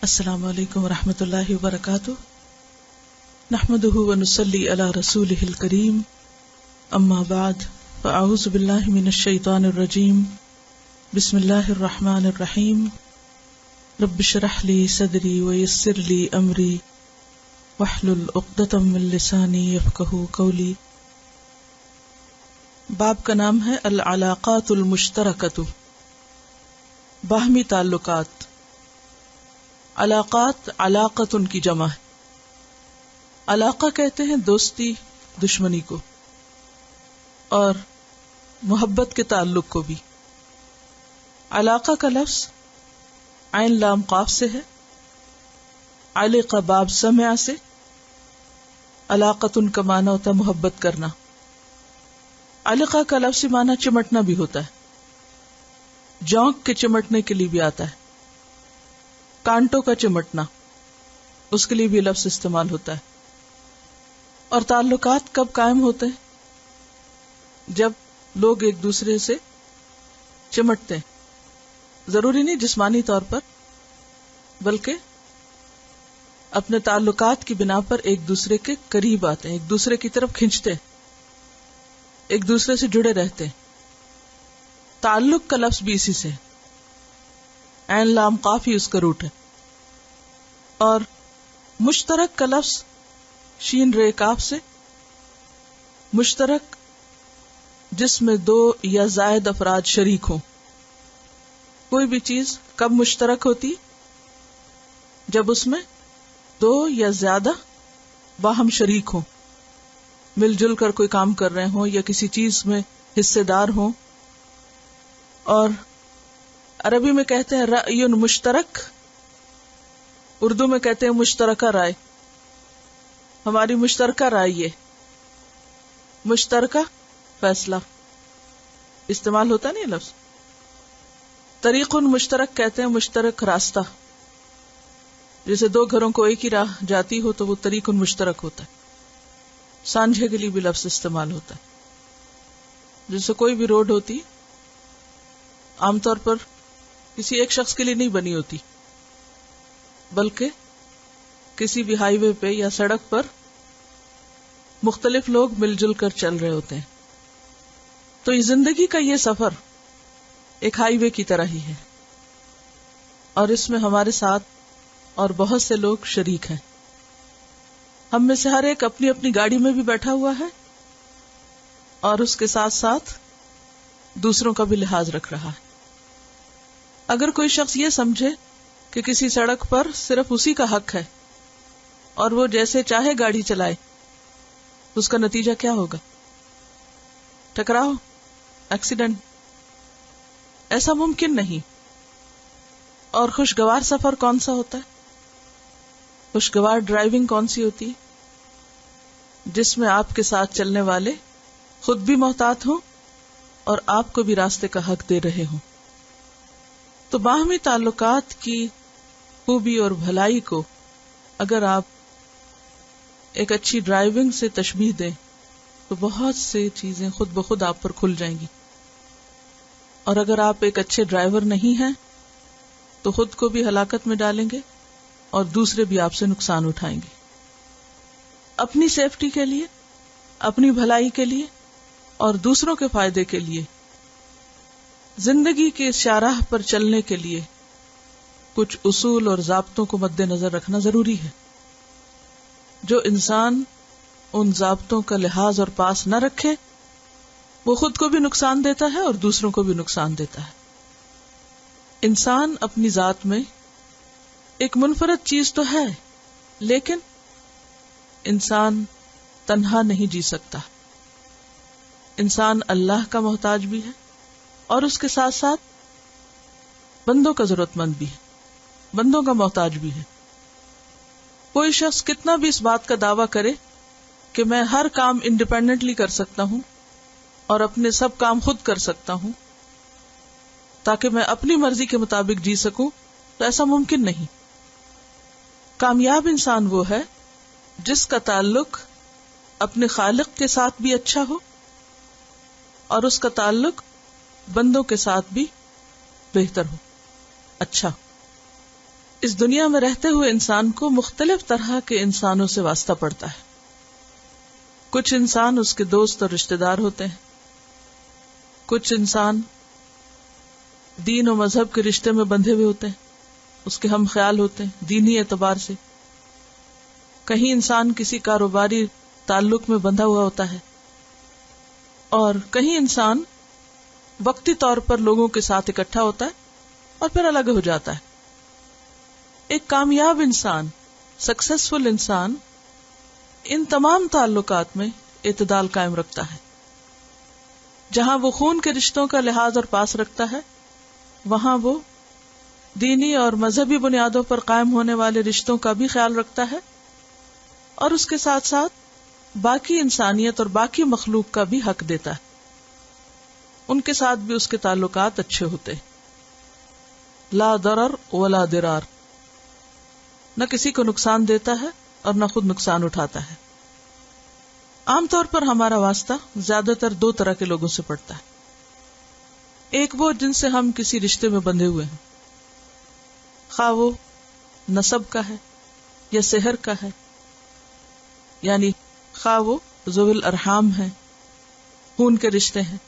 السلام علیکم ورحمۃ اللہ وبرکاتہ، نحمده ونصلی علی رسولہ الکریم، اما بعد فاعوذ باللہ من الشیطان الرجیم، بسم اللہ الرحمن الرحیم، رب اشرح لی صدری ویسر لی امری واحلل عقدۃ من لسانی یفقہوا قولی۔ باب کا نام ہے العلاقات المشترکۃ، باہمی تعلقات۔ علاقات علاقت ان کی جمع ہے۔ علاقہ کہتے ہیں دوستی دشمنی کو، اور محبت کے تعلق کو بھی۔ علاقہ کا لفظ عین لام قاف سے ہے، علق باب سمع سے۔ علاقت ان کا معنی ہوتا ہے محبت کرنا۔ علقہ کا لفظ معنی چمٹنا بھی ہوتا ہے، جونک کے چمٹنے کے لیے بھی آتا ہے، کانٹوں کا چمٹنا، اس کے لیے بھی لفظ استعمال ہوتا ہے۔ اور تعلقات کب قائم ہوتے ہیں؟ جب لوگ ایک دوسرے سے چمٹتے ہیں، ضروری نہیں جسمانی طور پر، بلکہ اپنے تعلقات کی بنا پر ایک دوسرے کے قریب آتے ہیں، ایک دوسرے کی طرف کھنچتے ہیں، ایک دوسرے سے جڑے رہتے ہیں۔ تعلق کا لفظ بھی اسی سے ہے، عین لام قاف ہی اس کا روٹ ہے۔ اور مشترک کا لفظ شین رے کاف سے، مشترک جس میں دو یا زائد افراد شریک ہوں۔ کوئی بھی چیز کب مشترک ہوتی؟ جب اس میں دو یا زیادہ باہم شریک ہوں، مل جل کر کوئی کام کر رہے ہوں یا کسی چیز میں حصے دار ہوں۔ اور عربی میں کہتے ہیں رأی مشترک، اردو میں کہتے ہیں مشترکہ رائے۔ ہماری مشترکہ رائے، یہ مشترکہ فیصلہ استعمال ہوتا نہیں لفظ۔ طریق مشترک کہتے ہیں مشترک راستہ، جیسے دو گھروں کو ایک ہی راہ جاتی ہو تو وہ طریق مشترک ہوتا ہے۔ سانجھے کے لیے بھی لفظ استعمال ہوتا ہے، جیسے کوئی بھی روڈ ہوتی عام طور پر کسی ایک شخص کے لیے نہیں بنی ہوتی، بلکہ کسی بھی ہائی وے پہ یا سڑک پر مختلف لوگ مل جل کر چل رہے ہوتے ہیں۔ تو یہ زندگی کا یہ سفر ایک ہائی وے کی طرح ہی ہے، اور اس میں ہمارے ساتھ اور بہت سے لوگ شریک ہیں۔ ہم میں سے ہر ایک اپنی اپنی گاڑی میں بھی بیٹھا ہوا ہے، اور اس کے ساتھ ساتھ دوسروں کا بھی لحاظ رکھ رہا ہے۔ اگر کوئی شخص یہ سمجھے کہ کسی سڑک پر صرف اسی کا حق ہے اور وہ جیسے چاہے گاڑی چلائے، تو اس کا نتیجہ کیا ہوگا؟ ٹکراؤ، ایکسیڈنٹ۔ ایسا ممکن نہیں۔ اور خوشگوار سفر کون سا ہوتا ہے؟ خوشگوار ڈرائیونگ کون سی ہوتی ہے؟ جس میں آپ کے ساتھ چلنے والے خود بھی محتاط ہوں اور آپ کو بھی راستے کا حق دے رہے ہوں۔ تو باہمی تعلقات کی خوبی اور بھلائی کو اگر آپ ایک اچھی ڈرائیونگ سے تشبیہ دیں تو بہت سی چیزیں خود بخود آپ پر کھل جائیں گی۔ اور اگر آپ ایک اچھے ڈرائیور نہیں ہیں تو خود کو بھی ہلاکت میں ڈالیں گے اور دوسرے بھی آپ سے نقصان اٹھائیں گے۔ اپنی سیفٹی کے لیے، اپنی بھلائی کے لیے اور دوسروں کے فائدے کے لیے، زندگی کے شاہراہ پر چلنے کے لیے کچھ اصول اور ضابطوں کو مد نظر رکھنا ضروری ہے۔ جو انسان ان ضابطوں کا لحاظ اور پاس نہ رکھے، وہ خود کو بھی نقصان دیتا ہے اور دوسروں کو بھی نقصان دیتا ہے۔ انسان اپنی ذات میں ایک منفرد چیز تو ہے، لیکن انسان تنہا نہیں جی سکتا۔ انسان اللہ کا محتاج بھی ہے اور اس کے ساتھ ساتھ بندوں کا ضرورت مند بھی ہے، بندوں کا محتاج بھی ہے۔ کوئی شخص کتنا بھی اس بات کا دعویٰ کرے کہ میں ہر کام انڈیپینڈنٹلی کر سکتا ہوں اور اپنے سب کام خود کر سکتا ہوں تاکہ میں اپنی مرضی کے مطابق جی سکوں، تو ایسا ممکن نہیں۔ کامیاب انسان وہ ہے جس کا تعلق اپنے خالق کے ساتھ بھی اچھا ہو اور اس کا تعلق بندوں کے ساتھ بھی بہتر ہو، اچھا۔ اس دنیا میں رہتے ہوئے انسان کو مختلف طرح کے انسانوں سے واسطہ پڑتا ہے. کچھ انسان اس کے دوست اور رشتہ دار ہوتے ہیں، کچھ انسان دین و مذہب کے رشتے میں بندھے ہوئے ہوتے ہیں، اس کے ہم خیال ہوتے ہیں دینی اعتبار سے. کہیں انسان کسی کاروباری تعلق میں بندھا ہوا ہوتا ہے، اور کہیں انسان وقتی طور پر لوگوں کے ساتھ اکٹھا ہوتا ہے اور پھر الگ ہو جاتا ہے. ایک کامیاب انسان، سکسیسفل انسان ان تمام تعلقات میں اعتدال قائم رکھتا ہے. جہاں وہ خون کے رشتوں کا لحاظ اور پاس رکھتا ہے، وہاں وہ دینی اور مذہبی بنیادوں پر قائم ہونے والے رشتوں کا بھی خیال رکھتا ہے، اور اس کے ساتھ ساتھ باقی انسانیت اور باقی مخلوق کا بھی حق دیتا ہے. ان کے ساتھ بھی اس کے تعلقات اچھے ہوتے ہیں. لا ضرر ولا ضرار، نہ کسی کو نقصان دیتا ہے اور نہ خود نقصان اٹھاتا ہے. عام طور پر ہمارا واسطہ زیادہ تر دو طرح کے لوگوں سے پڑتا ہے. ایک وہ جن سے ہم کسی رشتے میں بندھے ہوئے ہیں، خواہ وہ نسب کا ہے یا سحر کا ہے، یعنی خواہ وہ ذوی الارحام ہیں، خون کے رشتے ہیں،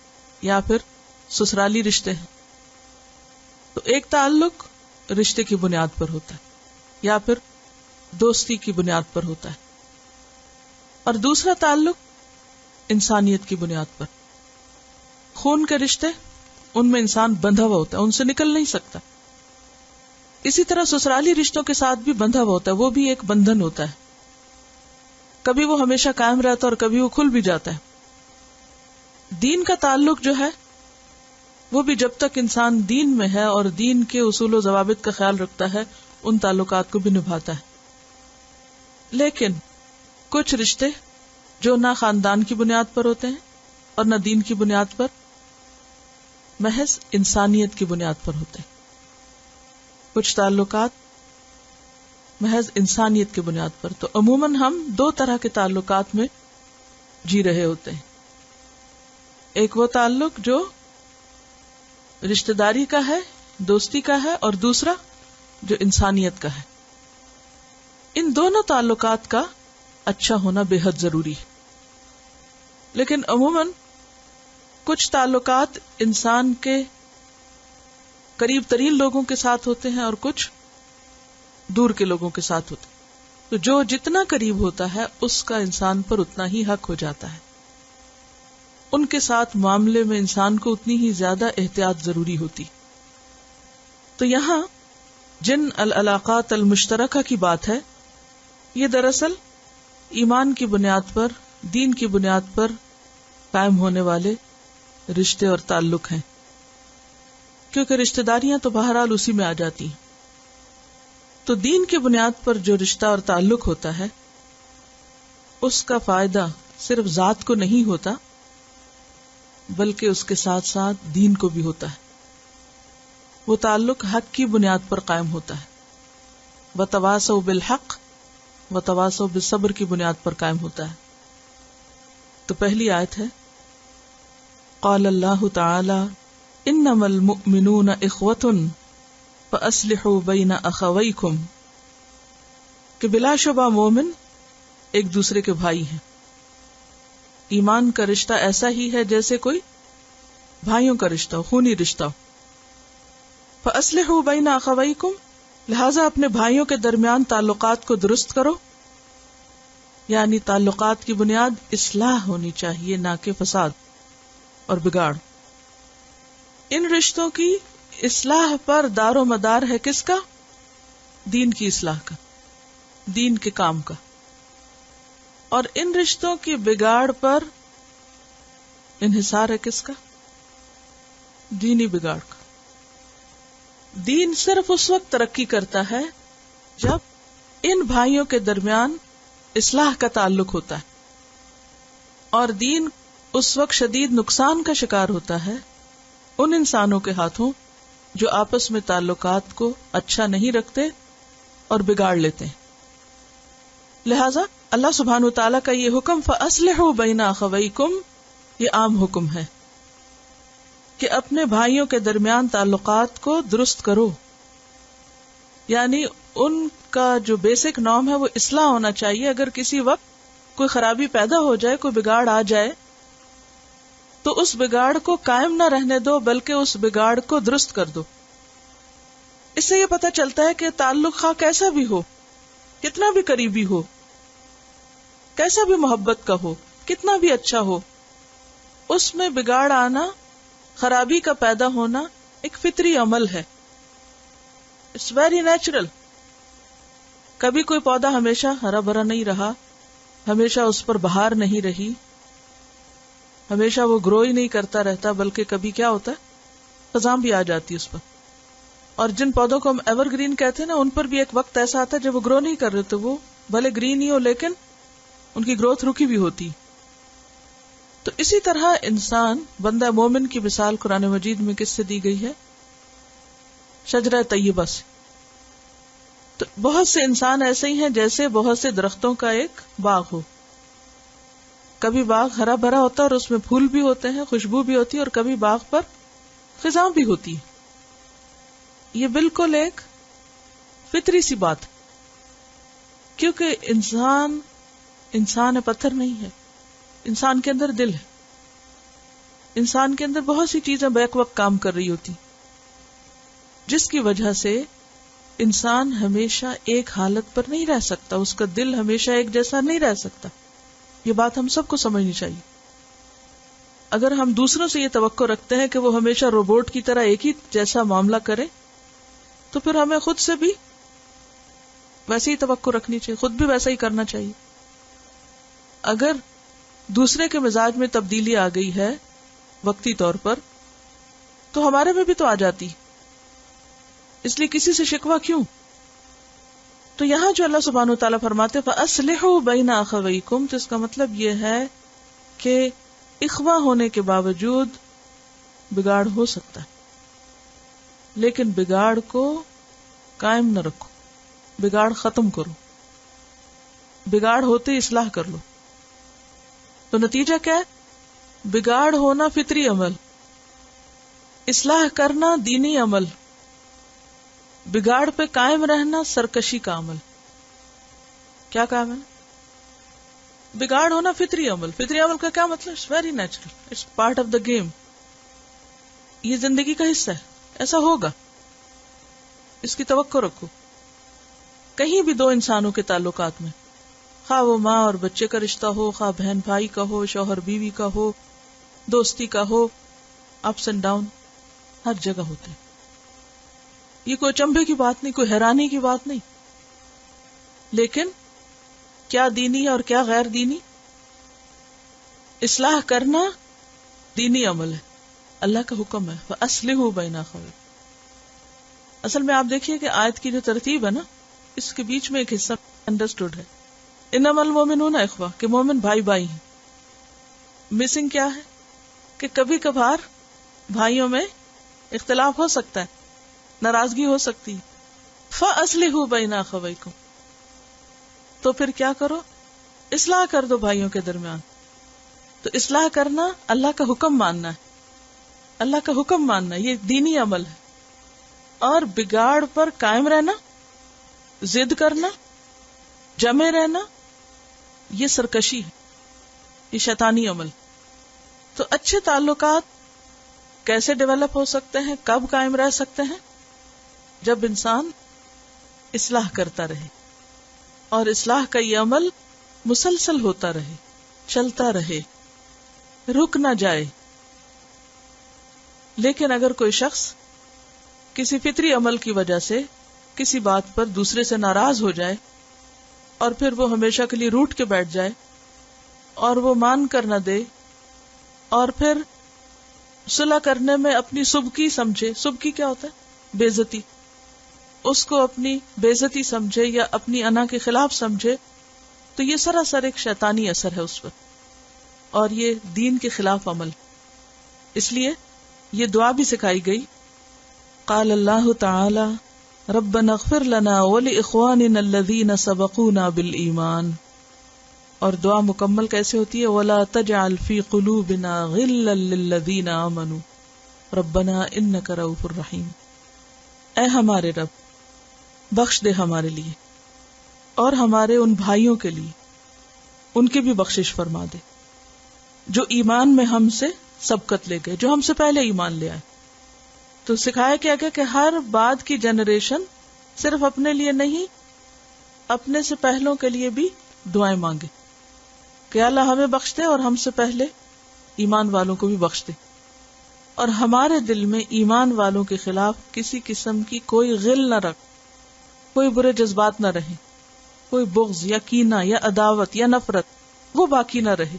یا پھر سسرالی رشتے ہیں. تو ایک تعلق رشتے کی بنیاد پر ہوتا ہے یا پھر دوستی کی بنیاد پر ہوتا ہے، اور دوسرا تعلق انسانیت کی بنیاد پر. خون کے رشتے، ان میں انسان بندھا ہوا ہوتا ہے، ان سے نکل نہیں سکتا. اسی طرح سسرالی رشتوں کے ساتھ بھی بندھا ہوا ہوتا ہے، وہ بھی ایک بندھن ہوتا ہے. کبھی وہ ہمیشہ قائم رہتا ہے اور کبھی وہ کھل بھی جاتا ہے. دین کا تعلق جو ہے وہ بھی جب تک انسان دین میں ہے اور دین کے اصول و ضوابط کا خیال رکھتا ہے ان تعلقات کو بھی نبھاتا ہے. لیکن کچھ رشتے جو نہ خاندان کی بنیاد پر ہوتے ہیں اور نہ دین کی بنیاد پر، محض انسانیت کی بنیاد پر ہوتے ہیں. کچھ تعلقات محض انسانیت کی بنیاد پر. تو عموماً ہم دو طرح کے تعلقات میں جی رہے ہوتے ہیں. ایک وہ تعلق جو رشتہ داری کا ہے، دوستی کا ہے، اور دوسرا جو انسانیت کا ہے. ان دونوں تعلقات کا اچھا ہونا بے حد ضروری ہے. لیکن عموماً کچھ تعلقات انسان کے قریب ترین لوگوں کے ساتھ ہوتے ہیں اور کچھ دور کے لوگوں کے ساتھ ہوتے ہیں. تو جو جتنا قریب ہوتا ہے اس کا انسان پر اتنا ہی حق ہو جاتا ہے. ان کے ساتھ معاملے میں انسان کو اتنی ہی زیادہ احتیاط ضروری ہوتی. تو یہاں جن العلاقات المشترکہ کی بات ہے، یہ دراصل ایمان کی بنیاد پر، دین کی بنیاد پر قائم ہونے والے رشتے اور تعلق ہیں، کیونکہ رشتہ داریاں تو بہرحال اسی میں آ جاتی ہیں. تو دین کی بنیاد پر جو رشتہ اور تعلق ہوتا ہے اس کا فائدہ صرف ذات کو نہیں ہوتا بلکہ اس کے ساتھ ساتھ دین کو بھی ہوتا ہے. وہ تعلق حق کی بنیاد پر قائم ہوتا ہے، وتواصوا بالحق وتواصوا بالصبر کی بنیاد پر قائم ہوتا ہے. تو پہلی آیت ہے قال اللہ تعالی انما المؤمنون اخوۃ فاصلحوا بین اخویکم، کہ بلا شبہ مومن ایک دوسرے کے بھائی ہیں. ایمان کا رشتہ ایسا ہی ہے جیسے کوئی بھائیوں کا رشتہ ہو، خونی رشتہ ہو. فاصلحوا بین اخویکم، لہذا اپنے بھائیوں کے درمیان تعلقات کو درست کرو. یعنی تعلقات کی بنیاد اصلاح ہونی چاہیے، نہ کہ فساد اور بگاڑ. ان رشتوں کی اصلاح پر دار و مدار ہے کس کا؟ دین کی اصلاح کا، دین کے کام کا. اور ان رشتوں کی بگاڑ پر انحصار ہے کس کا؟ دینی بگاڑ کا. دین صرف اس وقت ترقی کرتا ہے جب ان بھائیوں کے درمیان اصلاح کا تعلق ہوتا ہے، اور دین اس وقت شدید نقصان کا شکار ہوتا ہے ان انسانوں کے ہاتھوں جو آپس میں تعلقات کو اچھا نہیں رکھتے اور بگاڑ لیتے ہیں. لہذا اللہ سبحانہ وتعالیٰ کا یہ حکم فَأَصْلِحُوا بَيْنَ أَخَوَيْكُمْ، یہ عام حکم ہے کہ اپنے بھائیوں کے درمیان تعلقات کو درست کرو. یعنی ان کا جو بیسک نارم ہے وہ اصلاح ہونا چاہیے. اگر کسی وقت کوئی خرابی پیدا ہو جائے، کوئی بگاڑ آ جائے، تو اس بگاڑ کو قائم نہ رہنے دو بلکہ اس بگاڑ کو درست کر دو. اس سے یہ پتہ چلتا ہے کہ تعلق خواہ کیسا بھی ہو، کتنا بھی قریبی ہو، کیسا بھی محبت کا ہو، کتنا بھی اچھا ہو، اس میں بگاڑ آنا، خرابی کا پیدا ہونا ایک فطری عمل ہے. It's very natural. کبھی کوئی پودا ہمیشہ ہرا بھرا نہیں رہا، ہمیشہ اس پر بہار نہیں رہی، ہمیشہ وہ گرو ہی نہیں کرتا رہتا، بلکہ کبھی کیا ہوتا ہے، خزاں بھی آ جاتی اس پر. اور جن پودوں کو ہم ایور گرین کہتے ہیں نا، ان پر بھی ایک وقت ایسا آتا ہے جب وہ گرو نہیں کر رہے، تو وہ بھلے گرین ہی ہو لیکن ان کی گروتھ رکی بھی ہوتی. تو اسی طرح انسان، بندہ مومن کی مثال قرآن مجید میں کس سے دی گئی ہے؟ شجرہ طیبہ سے. تو بہت سے انسان ایسے ہی ہیں جیسے بہت سے درختوں کا ایک باغ ہو. کبھی باغ ہرا بھرا ہوتا ہے اور اس میں پھول بھی ہوتے ہیں، خوشبو بھی ہوتی ہے، اور کبھی باغ پر خزاں بھی ہوتی ہے. یہ بالکل ایک فطری سی بات ہے، کیونکہ انسان ہے، پتھر نہیں ہے. انسان کے اندر دل ہے، انسان کے اندر بہت سی چیزیں بیک وقت کام کر رہی ہوتی، جس کی وجہ سے انسان ہمیشہ ایک حالت پر نہیں رہ سکتا، اس کا دل ہمیشہ ایک جیسا نہیں رہ سکتا. یہ بات ہم سب کو سمجھنی چاہیے. اگر ہم دوسروں سے یہ توقع رکھتے ہیں کہ وہ ہمیشہ روبوٹ کی طرح ایک ہی جیسا معاملہ کرے، تو پھر ہمیں خود سے بھی ویسے ہی توقع رکھنی چاہیے، خود بھی ویسا ہی کرنا چاہیے. اگر دوسرے کے مزاج میں تبدیلی آ گئی ہے وقتی طور پر، تو ہمارے میں بھی تو آ جاتی، اس لیے کسی سے شکوہ کیوں؟ تو یہاں جو اللہ سبحانہ وتعالیٰ فرماتے فَأَصْلِحُوا بَيْنَ أَخَوَيْكُمْ، تو اس کا مطلب یہ ہے کہ اخوہ ہونے کے باوجود بگاڑ ہو سکتا ہے، لیکن بگاڑ کو قائم نہ رکھو، بگاڑ ختم کرو، بگاڑ ہوتے ہی اصلاح کر لو. تو نتیجہ کیا ہے؟ بگاڑ ہونا فطری عمل، اصلاح کرنا دینی عمل، بگاڑ پہ قائم رہنا سرکشی کا عمل. کیا کام ہے؟ بگاڑ ہونا فطری عمل. فطری عمل کا کیا مطلب؟ It's very natural, it's part of the game. یہ زندگی کا حصہ ہے، ایسا ہوگا، اس کی توقع رکھو. کہیں بھی دو انسانوں کے تعلقات میں، خواہ وہ ماں اور بچے کا رشتہ ہو، خواہ بہن بھائی کا ہو، شوہر بیوی کا ہو، دوستی کا ہو، اپس اینڈ ڈاؤن ہر جگہ ہوتے ہیں. یہ کوئی چنبے کی بات نہیں، کوئی حیرانی کی بات نہیں. لیکن کیا دینی اور کیا غیر دینی؟ اصلاح کرنا دینی عمل ہے، اللہ کا حکم ہے فَأَصْلِحُوا بَيْنَ أَخَوَيْكُمْ. اصل میں آپ دیکھیے کہ آیت کی جو ترتیب ہے نا، اس کے بیچ میں ایک حصہ انڈرسٹوڈ ہے، انما المؤمنون اخوہ، کہ مومن بھائی بھائی ہیں. مسنگ کیا ہے کہ کبھی کبھار بھائیوں میں اختلاف ہو سکتا ہے، ناراضگی ہو سکتی. فَأَصْلِحُوا بَيْنَ أَخَوَيْكُمْ، تو پھر کیا کرو؟ اصلاح کر دو بھائیوں کے درمیان. تو اصلاح کرنا اللہ کا حکم ماننا ہے، اللہ کا حکم ماننا، یہ دینی عمل ہے. اور بگاڑ پر قائم رہنا، ضد کرنا، جمے رہنا، یہ سرکشی ہے، یہ شیطانی عمل. تو اچھے تعلقات کیسے ڈیولپ ہو سکتے ہیں، کب قائم رہ سکتے ہیں؟ جب انسان اصلاح کرتا رہے، اور اصلاح کا یہ عمل مسلسل ہوتا رہے، چلتا رہے، رک نہ جائے. لیکن اگر کوئی شخص کسی فطری عمل کی وجہ سے کسی بات پر دوسرے سے ناراض ہو جائے، اور پھر وہ ہمیشہ کے لیے روٹ کے بیٹھ جائے، اور وہ مان کر نہ دے، اور پھر صلح کرنے میں اپنی سبکی سمجھے، سبکی کیا ہوتا ہے؟ بے عزتی، اس کو اپنی بے عزتی سمجھے یا اپنی انا کے خلاف سمجھے، تو یہ سراسر ایک شیطانی اثر ہے اس پر، اور یہ دین کے خلاف عمل. اس لیے یہ دعا بھی سکھائی گئی. قال اللہ تعالی ربنا اغفر لنا ولاخواننا الذین سبقونا بالایمان. اور دعا مکمل کیسے ہوتی ہے؟ ولا تجعل فی قلوبنا غلا للذین آمنوا ربنا انک رؤوف رحیم. اے ہمارے رب، بخش دے ہمارے لیے اور ہمارے ان بھائیوں کے لیے ان کی بھی بخشش فرما دے جو ایمان میں ہم سے سبقت لے گئے، جو ہم سے پہلے ایمان لے آئے. تو سکھایا کیا گیا کہ ہر بعد کی جنریشن صرف اپنے لیے نہیں، اپنے سے پہلوں کے لیے بھی دعائیں مانگے کہ اللہ ہمیں بخش دے اور ہم سے پہلے ایمان والوں کو بھی بخش دے، اور ہمارے دل میں ایمان والوں کے خلاف کسی قسم کی کوئی غل نہ رکھ، کوئی برے جذبات نہ رہے، کوئی بغض یا کینہ یا عداوت یا نفرت وہ باقی نہ رہے،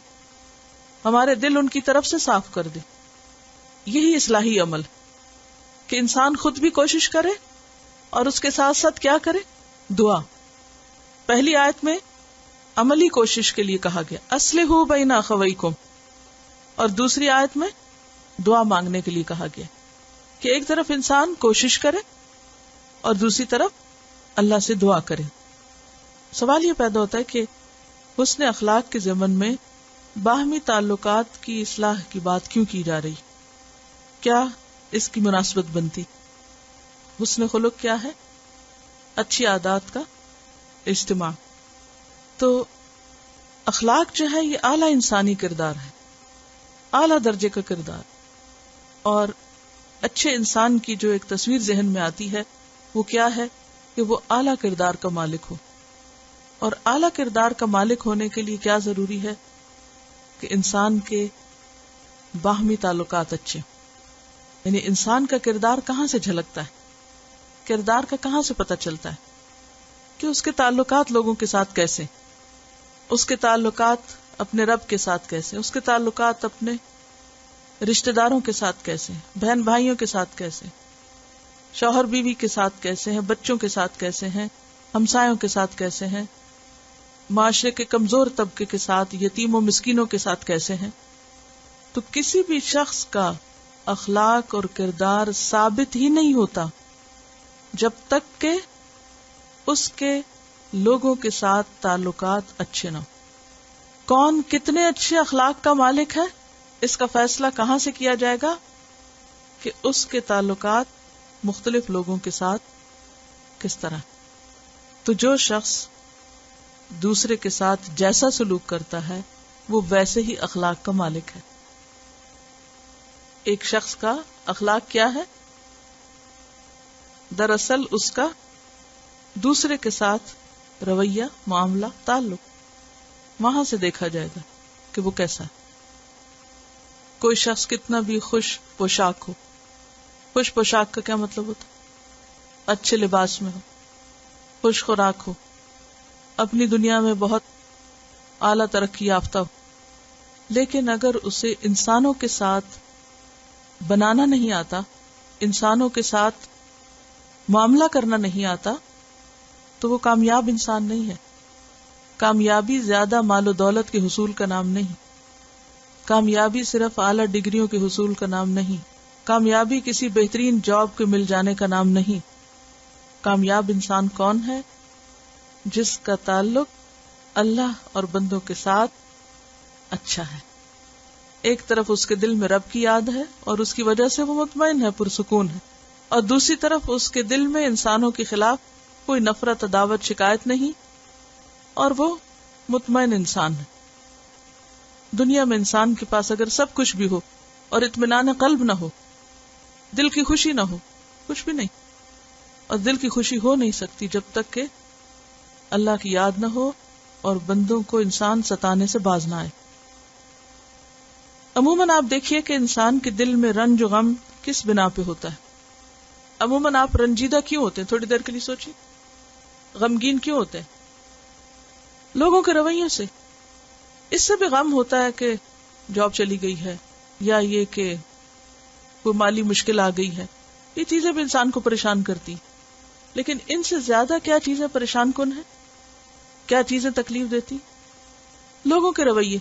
ہمارے دل ان کی طرف سے صاف کر دے. یہی اصلاحی عمل کہ انسان خود بھی کوشش کرے اور اس کے ساتھ ساتھ کیا کرے؟ دعا. پہلی آیت میں عملی کوشش کے لیے کہا گیا اصلحوا بین اخویکم، اور دوسری آیت میں دعا مانگنے کے لیے کہا گیا کہ ایک طرف انسان کوشش کرے اور دوسری طرف اللہ سے دعا کرے. سوال یہ پیدا ہوتا ہے کہ حسن اخلاق کے ضمن میں باہمی تعلقات کی اصلاح کی بات کیوں کی جا رہی؟ کیا اس کی مناسبت بنتی؟ حسن خلق کیا ہے؟ اچھی عادات کا اجتماع. تو اخلاق جو ہے یہ اعلیٰ انسانی کردار ہے، اعلیٰ درجے کا کردار، اور اچھے انسان کی جو ایک تصویر ذہن میں آتی ہے وہ کیا ہے کہ وہ اعلیٰ کردار کا مالک ہو. اور اعلیٰ کردار کا مالک ہونے کے لیے کیا ضروری ہے کہ انسان کے باہمی تعلقات اچھے. یعنی انسان کا کردار کہاں سے جھلکتا ہے، کردار کا کہاں سے پتہ چلتا ہے کہ اس کے تعلقات لوگوں کے ساتھ کیسے، اس کے تعلقات اپنے رب کے ساتھ کیسے، اس کے تعلقات اپنے رشتہ داروں کے ساتھ کیسے، بہن بھائیوں کے ساتھ کیسے، شوہر بیوی کے ساتھ کیسے ہیں، بچوں کے ساتھ کیسے ہیں، ہمسایوں کے ساتھ کیسے ہیں، معاشرے کے کمزور طبقے کے ساتھ، یتیم و مسکینوں کے ساتھ کیسے ہیں. تو کسی بھی شخص کا اخلاق اور کردار ثابت ہی نہیں ہوتا جب تک کہ اس کے لوگوں کے ساتھ تعلقات اچھے نہ ہوں. کون کتنے اچھے اخلاق کا مالک ہے اس کا فیصلہ کہاں سے کیا جائے گا کہ اس کے تعلقات مختلف لوگوں کے ساتھ کس طرح. تو جو شخص دوسرے کے ساتھ جیسا سلوک کرتا ہے وہ ویسے ہی اخلاق کا مالک ہے. ایک شخص کا اخلاق کیا ہے؟ دراصل اس کا دوسرے کے ساتھ رویہ، معاملہ، تعلق، وہاں سے دیکھا جائے گا کہ وہ کیسا ہے. کوئی شخص کتنا بھی خوش پوشاک ہو، خوش پوشاک کا کیا مطلب ہوتا ہے؟ اچھے لباس میں ہو، خوش خوراک ہو، اپنی دنیا میں بہت اعلیٰ ترقی یافتہ ہو، لیکن اگر اسے انسانوں کے ساتھ بنانا نہیں آتا، انسانوں کے ساتھ معاملہ کرنا نہیں آتا، تو وہ کامیاب انسان نہیں ہے. کامیابی زیادہ مال و دولت کے حصول کا نام نہیں، کامیابی صرف اعلیٰ ڈگریوں کے حصول کا نام نہیں، کامیابی کسی بہترین جاب کے مل جانے کا نام نہیں. کامیاب انسان کون ہے؟ جس کا تعلق اللہ اور بندوں کے ساتھ اچھا ہے. ایک طرف اس کے دل میں رب کی یاد ہے اور اس کی وجہ سے وہ مطمئن ہے، پرسکون ہے، اور دوسری طرف اس کے دل میں انسانوں کے خلاف کوئی نفرت، عداوت، شکایت نہیں، اور وہ مطمئن انسان ہے. دنیا میں انسان کے پاس اگر سب کچھ بھی ہو اور اطمینان قلب نہ ہو، دل کی خوشی نہ ہو، کچھ بھی نہیں. اور دل کی خوشی ہو نہیں سکتی جب تک کہ اللہ کی یاد نہ ہو اور بندوں کو انسان ستانے سے باز نہ آئے. عموماً آپ دیکھیے کہ انسان کے دل میں رنج و غم کس بنا پہ ہوتا ہے. عموماً آپ رنجیدہ کیوں ہوتے ہیں؟ تھوڑی دیر کے لیے سوچیے. غمگین کیوں ہوتے ہیں؟ لوگوں کے رویوں سے. اس سے بھی غم ہوتا ہے کہ جاب چلی گئی ہے، یا یہ کہ کوئی مالی مشکل آ گئی ہے. یہ چیزیں بھی انسان کو پریشان کرتی، لیکن ان سے زیادہ کیا چیزیں پریشان کن ہیں؟ کیا چیزیں تکلیف دیتی؟ لوگوں کے رویے.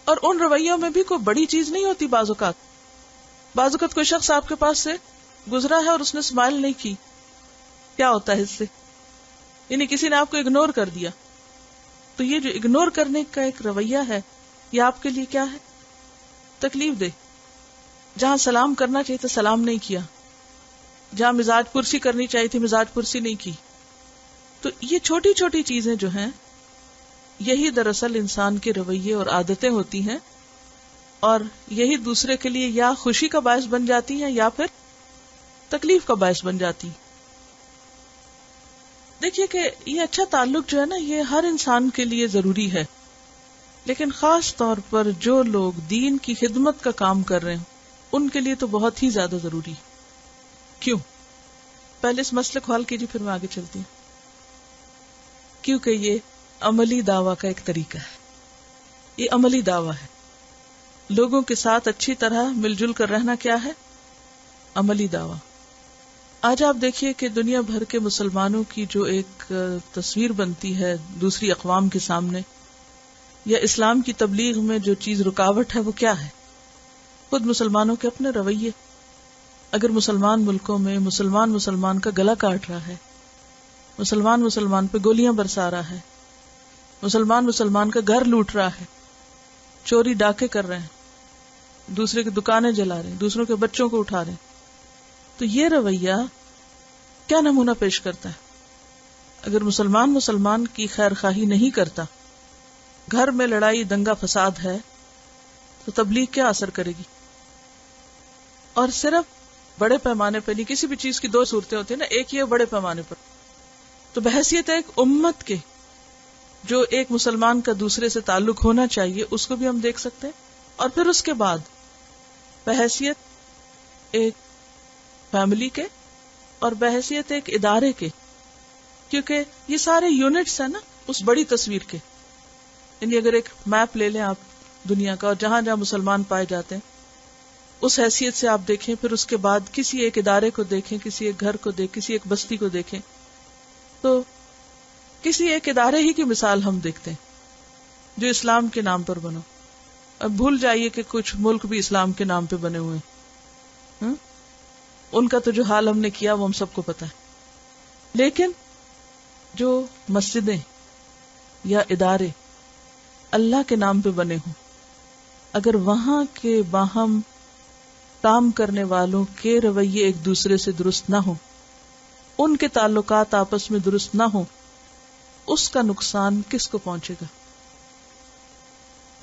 اور ان رویوں میں بھی کوئی بڑی چیز نہیں ہوتی. بعض اوقات کوئی شخص آپ کے پاس سے گزرا ہے اور اس نے اسمائل نہیں کی، کیا ہوتا ہے اس سے؟ یعنی کسی نے آپ کو اگنور کر دیا. تو یہ جو اگنور کرنے کا ایک رویہ ہے، یہ آپ کے لیے کیا ہے؟ تکلیف دے. جہاں سلام کرنا چاہیے تو سلام نہیں کیا، جہاں مزاج پرسی کرنی چاہیے تھی مزاج پرسی نہیں کی. تو یہ چھوٹی چھوٹی چیزیں جو ہیں یہی دراصل انسان کے رویے اور عادتیں ہوتی ہیں، اور یہی دوسرے کے لیے یا خوشی کا باعث بن جاتی ہیں یا پھر تکلیف کا باعث بن جاتی ہیں. دیکھیے کہ یہ اچھا تعلق جو ہے نا یہ ہر انسان کے لیے ضروری ہے، لیکن خاص طور پر جو لوگ دین کی خدمت کا کام کر رہے ہیں ان کے لیے تو بہت ہی زیادہ ضروری ہے. کیوں؟ پہلے اس مسئلے کو حل کیجیے پھر میں آگے چلتی ہوں. کیونکہ یہ عملی دعویٰ کا ایک طریقہ ہے. یہ عملی دعویٰ ہے. لوگوں کے ساتھ اچھی طرح مل جل کر رہنا کیا ہے؟ عملی دعویٰ. آج آپ دیکھیے کہ دنیا بھر کے مسلمانوں کی جو ایک تصویر بنتی ہے دوسری اقوام کے سامنے، یا اسلام کی تبلیغ میں جو چیز رکاوٹ ہے وہ کیا ہے؟ خود مسلمانوں کے اپنے رویے. اگر مسلمان ملکوں میں مسلمان کا گلا کاٹ رہا ہے، مسلمان پہ گولیاں برسا رہا ہے، مسلمان کا گھر لوٹ رہا ہے، چوری ڈاکے کر رہے ہیں، دوسرے کی دکانیں جلا رہے ہیں، دوسروں کے بچوں کو اٹھا رہے ہیں، تو یہ رویہ کیا نمونہ پیش کرتا ہے؟ اگر مسلمان کی خیر خواہی نہیں کرتا، گھر میں لڑائی دنگا فساد ہے، تو تبلیغ کیا اثر کرے گی؟ اور صرف بڑے پیمانے پہ نہیں، کسی بھی چیز کی دو صورتیں ہوتی ہیں نا، ایک یہ بڑے پیمانے پر، تو بحیثیت ایک امت کے جو ایک مسلمان کا دوسرے سے تعلق ہونا چاہیے اس کو بھی ہم دیکھ سکتے ہیں، اور پھر اس کے بعد بحیثیت ایک فیملی کے اور بحیثیت ایک ادارے کے، کیونکہ یہ سارے یونٹس ہیں نا اس بڑی تصویر کے. یعنی اگر ایک میپ لے لیں آپ دنیا کا اور جہاں جہاں مسلمان پائے جاتے ہیں اس حیثیت سے آپ دیکھیں، پھر اس کے بعد کسی ایک ادارے کو دیکھیں، کسی ایک گھر کو دیکھیں، کسی ایک بستی کو دیکھیں، تو کسی ایک ادارے ہی کی مثال ہم دیکھتے ہیں جو اسلام کے نام پر بنا. اب بھول جائیے کہ کچھ ملک بھی اسلام کے نام پہ بنے ہوئے ہیں، ان کا تو جو حال ہم نے کیا وہ ہم سب کو پتا ہے. لیکن جو مسجدیں یا ادارے اللہ کے نام پہ بنے ہوں، اگر وہاں کے باہم کام کرنے والوں کے رویے ایک دوسرے سے درست نہ ہو، ان کے تعلقات آپس میں درست نہ ہو، اس کا نقصان کس کو پہنچے گا؟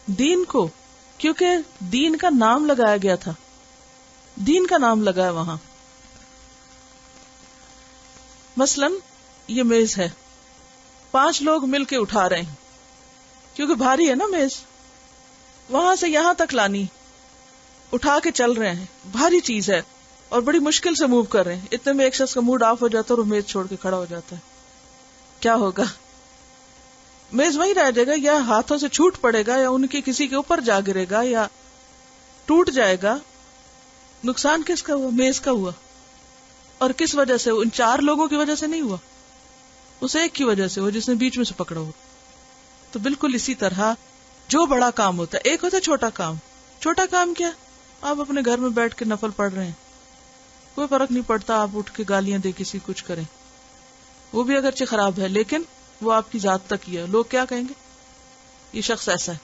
دین کو، کیونکہ دین کا نام لگایا گیا تھا، دین کا نام لگا ہے وہاں. مثلا یہ میز ہے، 5 لوگ مل کے اٹھا رہے ہیں کیونکہ بھاری ہے نا میز، وہاں سے یہاں تک لانی، اٹھا کے چل رہے ہیں، بھاری چیز ہے اور بڑی مشکل سے موو کر رہے ہیں. اتنے میں ایک شخص کا موڈ آف ہو جاتا ہے اور وہ میز چھوڑ کے کھڑا ہو جاتا ہے، کیا ہوگا؟ میز وہیں رہ جائے گا، یا ہاتھوں سے چھوٹ پڑے گا، یا ان کی کسی کے اوپر جا گرے گا، یا ٹوٹ جائے گا. نقصان کس کا ہوا؟ میز کا ہوا. اور کس وجہ سے؟ ان 4 لوگوں کی وجہ سے نہیں ہوا، اس ایک کی وجہ سے ہوا جس نے بیچ میں سے پکڑا ہوا. تو بالکل اسی طرح جو بڑا کام ہوتا ہے، ایک ہوتا ہے چھوٹا کام. چھوٹا کام کیا؟ آپ اپنے گھر میں بیٹھ کے نفل پڑھ رہے ہیں، کوئی فرق نہیں پڑتا آپ اٹھ کے گالیاں دے کسی کچھ کریں، وہ بھی اگرچہ خراب ہے لیکن وہ آپ کی ذات تک ہی ہے، لوگ کیا کہیں گے یہ شخص ایسا ہے.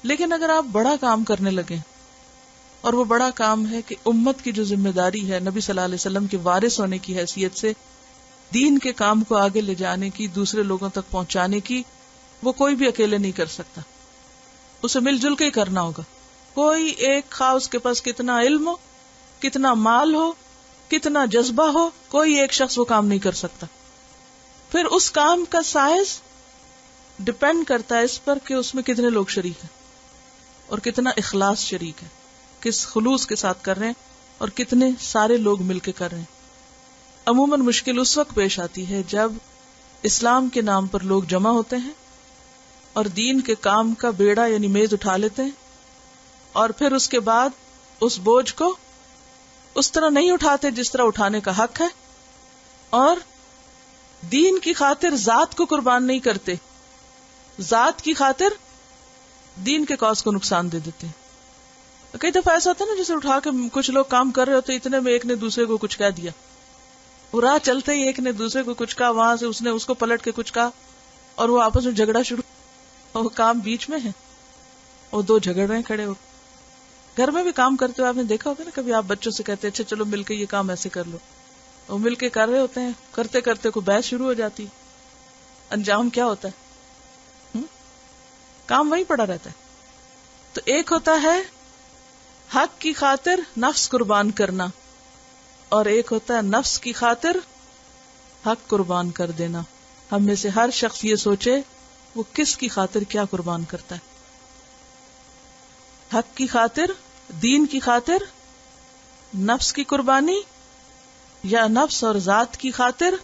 لیکن اگر آپ بڑا کام کرنے لگے، اور وہ بڑا کام ہے کہ امت کی جو ذمہ داری ہے نبی صلی اللہ علیہ وسلم کے وارث ہونے کی حیثیت سے دین کے کام کو آگے لے جانے کی، دوسرے لوگوں تک پہنچانے کی، وہ کوئی بھی اکیلے نہیں کر سکتا، اسے مل جل کے ہی کرنا ہوگا. کوئی ایک خواہ اس کے پاس کتنا علم ہو، کتنا مال ہو، کتنا جذبہ ہو، کوئی ایک شخص وہ کام نہیں کر سکتا. پھر اس کام کا سائز ڈپینڈ کرتا ہے اس پر کہ اس میں کتنے لوگ شریک ہیں اور کتنا اخلاص شریک ہے، کس خلوص کے ساتھ کر رہے ہیں اور کتنے سارے لوگ مل کے کر رہے ہیں. عموماً مشکل اس وقت پیش آتی ہے جب اسلام کے نام پر لوگ جمع ہوتے ہیں اور دین کے کام کا بیڑا یعنی میز اٹھا لیتے ہیں، اور پھر اس کے بعد اس بوجھ کو اس طرح نہیں اٹھاتے جس طرح اٹھانے کا حق ہے، اور دین کی خاطر ذات کو قربان نہیں کرتے، ذات کی خاطر دین کے کاز کو نقصان دے دیتے. کئی دفعہ ایسا ہوتا ہے نا جسے اٹھا کے کچھ لوگ کام کر رہے ہوتے، اتنے میں ایک نے دوسرے کو کچھ کہہ دیا، وہ راہ چلتے ہی ایک نے دوسرے کو کچھ کہا، وہاں سے اس نے اس کو پلٹ کے کچھ کہا اور وہ آپس میں جھگڑا شروع، اور وہ کام بیچ میں ہے، وہ 2 جھگڑ رہے ہیں کھڑے ہو. گھر میں بھی کام کرتے ہوئے آپ نے دیکھا ہوگا نا، کبھی آپ بچوں سے کہتے ہیں اچھا چلو مل کے یہ کام ایسے کر لو، وہ مل کے کر رہے ہوتے ہیں، کرتے کرتے کوئی بحث شروع ہو جاتی، انجام کیا ہوتا ہے؟ کام وہی پڑا رہتا ہے. تو ایک ہوتا ہے حق کی خاطر نفس قربان کرنا، اور ایک ہوتا ہے نفس کی خاطر حق قربان کر دینا. ہم میں سے ہر شخص یہ سوچے وہ کس کی خاطر کیا قربان کرتا ہے. حق کی خاطر، دین کی خاطر، نفس کی قربانی، یا نفس اور ذات کی خاطر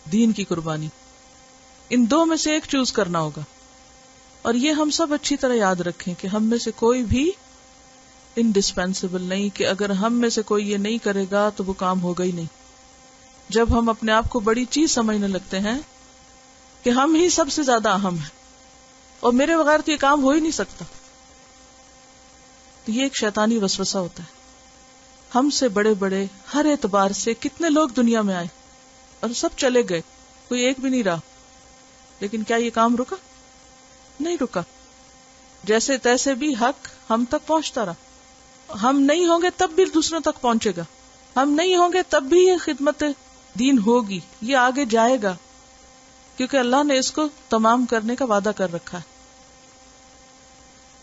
دین کی قربانی. ان دو میں سے ایک چوز کرنا ہوگا. اور یہ ہم سب اچھی طرح یاد رکھیں کہ ہم میں سے کوئی بھی انڈسپینسیبل نہیں، کہ اگر ہم میں سے کوئی یہ نہیں کرے گا تو وہ کام ہوگا ہی نہیں. جب ہم اپنے آپ کو بڑی چیز سمجھنے لگتے ہیں کہ ہم ہی سب سے زیادہ اہم ہیں اور میرے بغیر تو یہ کام ہو ہی نہیں سکتا، تو یہ ایک شیطانی وسوسہ ہوتا ہے. ہم سے بڑے بڑے ہر اعتبار سے کتنے لوگ دنیا میں آئے اور سب چلے گئے، کوئی ایک بھی نہیں رہا، لیکن کیا یہ کام رکا؟ نہیں رکا. جیسے تیسے بھی حق ہم تک پہنچتا رہا. ہم نہیں ہوں گے تب بھی دوسروں تک پہنچے گا، ہم نہیں ہوں گے تب بھی یہ خدمت دین ہوگی، یہ آگے جائے گا، کیونکہ اللہ نے اس کو تمام کرنے کا وعدہ کر رکھا ہے.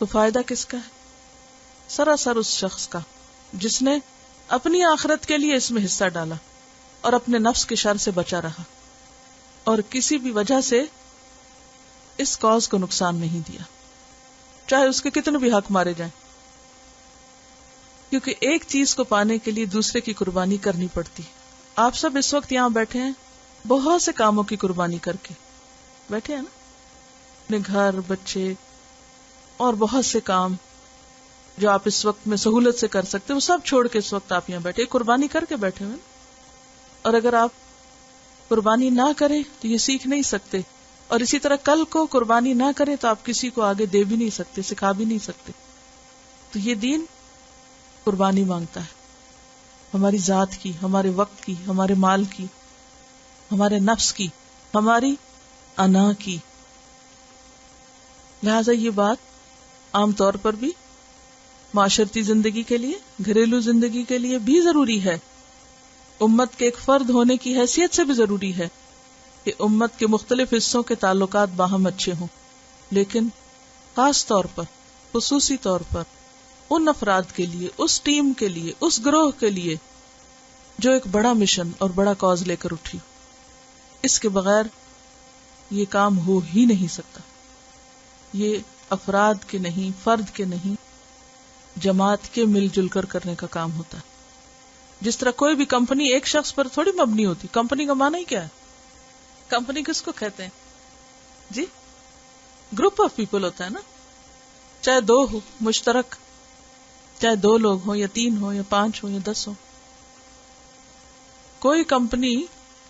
تو فائدہ کس کا ہے؟ سراسر اس شخص کا جس نے اپنی آخرت کے لیے اس میں حصہ ڈالا اور اپنے نفس کے شر سے بچا رہا اور کسی بھی وجہ سے اس کاز کو نقصان نہیں دیا، چاہے اس کے کتنے بھی حق مارے جائیں. کیونکہ ایک چیز کو پانے کے لیے دوسرے کی قربانی کرنی پڑتی. آپ سب اس وقت یہاں بیٹھے ہیں بہت سے کاموں کی قربانی کر کے بیٹھے ہیں نا، اپنے گھر، بچے اور بہت سے کام جو آپ اس وقت میں سہولت سے کر سکتے، وہ سب چھوڑ کے اس وقت آپ یہاں بیٹھے قربانی کر کے بیٹھے ہوئے. اور اگر آپ قربانی نہ کریں تو یہ سیکھ نہیں سکتے، اور اسی طرح کل کو قربانی نہ کریں تو آپ کسی کو آگے دے بھی نہیں سکتے، سکھا بھی نہیں سکتے. تو یہ دین قربانی مانگتا ہے، ہماری ذات کی، ہمارے وقت کی، ہمارے مال کی، ہمارے نفس کی، ہماری انا کی. لہذا یہ بات عام طور پر بھی معاشرتی زندگی کے لیے، گھریلو زندگی کے لیے بھی ضروری ہے. امت کے ایک فرد ہونے کی حیثیت سے بھی ضروری ہے کہ امت کے مختلف حصوں کے تعلقات باہم اچھے ہوں، لیکن خاص طور پر، خصوصی طور پر ان افراد کے لیے، اس ٹیم کے لیے، اس گروہ کے لیے جو ایک بڑا مشن اور بڑا کاز لے کر اٹھی. اس کے بغیر یہ کام ہو ہی نہیں سکتا. یہ افراد کے نہیں، فرد کے نہیں، جماعت کے مل جل کر کرنے کا کام ہوتا ہے. جس طرح کوئی بھی کمپنی ایک شخص پر تھوڑی مبنی ہوتی. کمپنی کا معنی ہی کیا ہے؟ کمپنی کس کو کہتے ہیں جی؟ گروپ آف پیپل ہوتا ہے نا، چاہے دو ہو مشترک، چاہے 2 لوگ ہوں یا 3 ہوں یا 5 ہوں یا 10 ہوں. کوئی کمپنی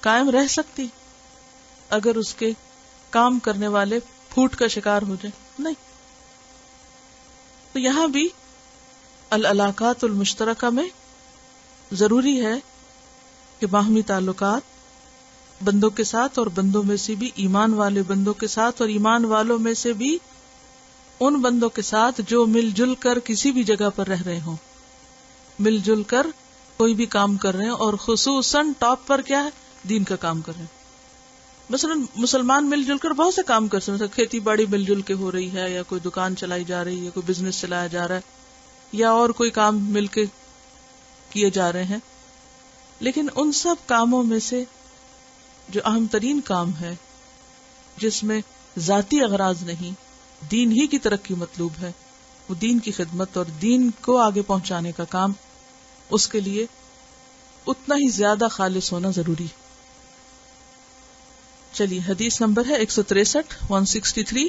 قائم رہ سکتی اگر اس کے کام کرنے والے پھوٹ کا شکار ہو جائے؟ نہیں. تو یہاں بھی العلاقات المشترکہ میں ضروری ہے کہ باہمی تعلقات بندوں کے ساتھ، اور بندوں میں سے بھی ایمان والے بندوں کے ساتھ، اور ایمان والوں میں سے بھی ان بندوں کے ساتھ جو مل جل کر کسی بھی جگہ پر رہ رہے ہوں، مل جل کر کوئی بھی کام کر رہے ہیں، اور خصوصاً ٹاپ پر کیا ہے؟ دین کا کام کر رہے ہیں. مثلا مسلمان مل جل کر بہت سے کام کر سکتے ہیں، کھیتی باڑی مل جل کے ہو رہی ہے، یا کوئی دکان چلائی جا رہی ہے، کوئی بزنس چلایا جا رہا ہے، یا اور کوئی کام مل کے کیے جا رہے ہیں. لیکن ان سب کاموں میں سے جو اہم ترین کام ہے، جس میں ذاتی اغراض نہیں، دین ہی کی ترقی مطلوب ہے، وہ دین کی خدمت اور دین کو آگے پہنچانے کا کام، اس کے لیے اتنا ہی زیادہ خالص ہونا ضروری ہے. چلیے حدیث نمبر ہے 163 163.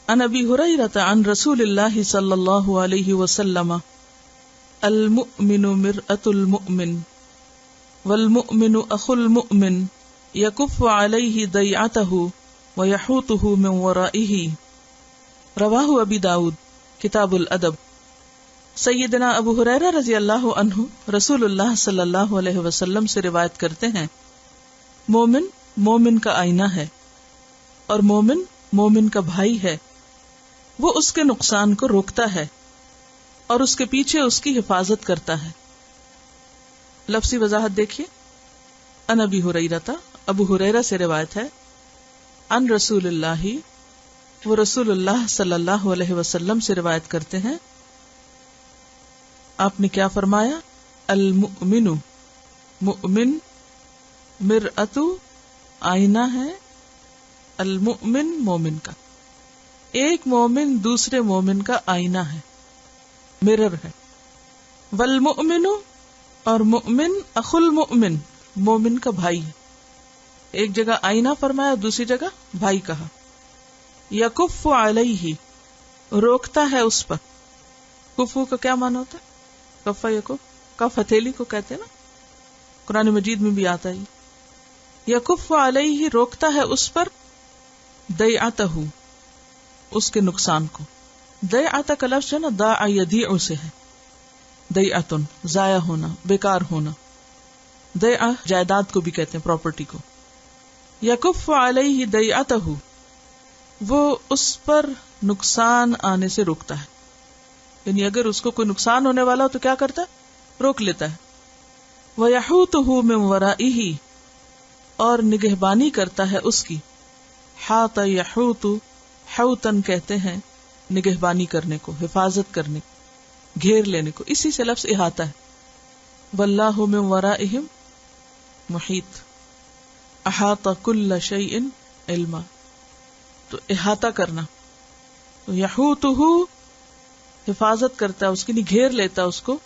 عن ابی ہریرہ عن رسول اللہ صلی اللہ علیہ وسلم المؤمن مرآۃ المؤمن والمؤمن اخو المؤمن یکف علیہ ضیعتہ ویحوطہ من ورائہ. رواہ ابی داؤد کتاب الادب. سیدنا ابو ہریرہ رضی اللہ عنہ رسول اللہ صلی اللہ علیہ وسلم سے روایت کرتے ہیں، مومن مومن کا آئینہ ہے، اور مومن مومن کا بھائی ہے. وہ اس کے نقصان کو روکتا ہے اور اس کے پیچھے اس کی حفاظت کرتا ہے. لفظی وضاحت دیکھیے، ان ابی ہریرہ، ابو ہریرہ سے روایت ہے، ان رسول اللہ، وہ رسول اللہ صلی اللہ علیہ وسلم سے روایت کرتے ہیں، آپ نے کیا فرمایا؟ المؤمن، مؤمن مرآت، آئینہ ہے، المؤمن مومن کا، ایک مومن دوسرے مومن کا آئینہ ہے، مرر ہے، والمؤمن، اور مؤمن اخو المؤمن، مومن کا بھائی ہے، ایک جگہ آئینہ فرمایا دوسری جگہ بھائی کہا، یکف علیہ، روکتا ہے اس پر، کفو کا کیا معنی ہوتا ہے؟ کفا یکف، کف ہتھیلی کو کہتے ہیں نا، قرآن مجید میں بھی آتا ہے، یکف علیہ، روکتا ہے اس پر، دیعتہ، اس کے نقصان کو، دیعتہ کا لفظ ہے نا داع یدیع سے ہے، دیعتن ضائع ہونا، بیکار ہونا، دیعہ جائیداد کو بھی کہتے ہیں، پراپرٹی کو، یکف علیہ دیعتہ، وہ اس پر نقصان آنے سے روکتا ہے، یعنی اگر اس کو کوئی نقصان ہونے والا ہو تو کیا کرتا ہے؟ روک لیتا ہے، وَيَحُوتُهُ مِن وَرَائِهِ، اور نگہبانی کرتا ہے اس کی، حاط یحوت، حوتن کہتے ہیں نگہبانی کرنے کو، حفاظت کرنے کو، گھیر لینے کو، اسی سے لفظ احاطہ ہے، وَاللَّهُ مِن وَرَائِهِمْ مُحِيطٌ، احاط کل شیء علما، تو احاطہ کرنا، تو یحوتہ، حفاظت کرتا ہے اس کی، گھیر لیتا ہے اس کو،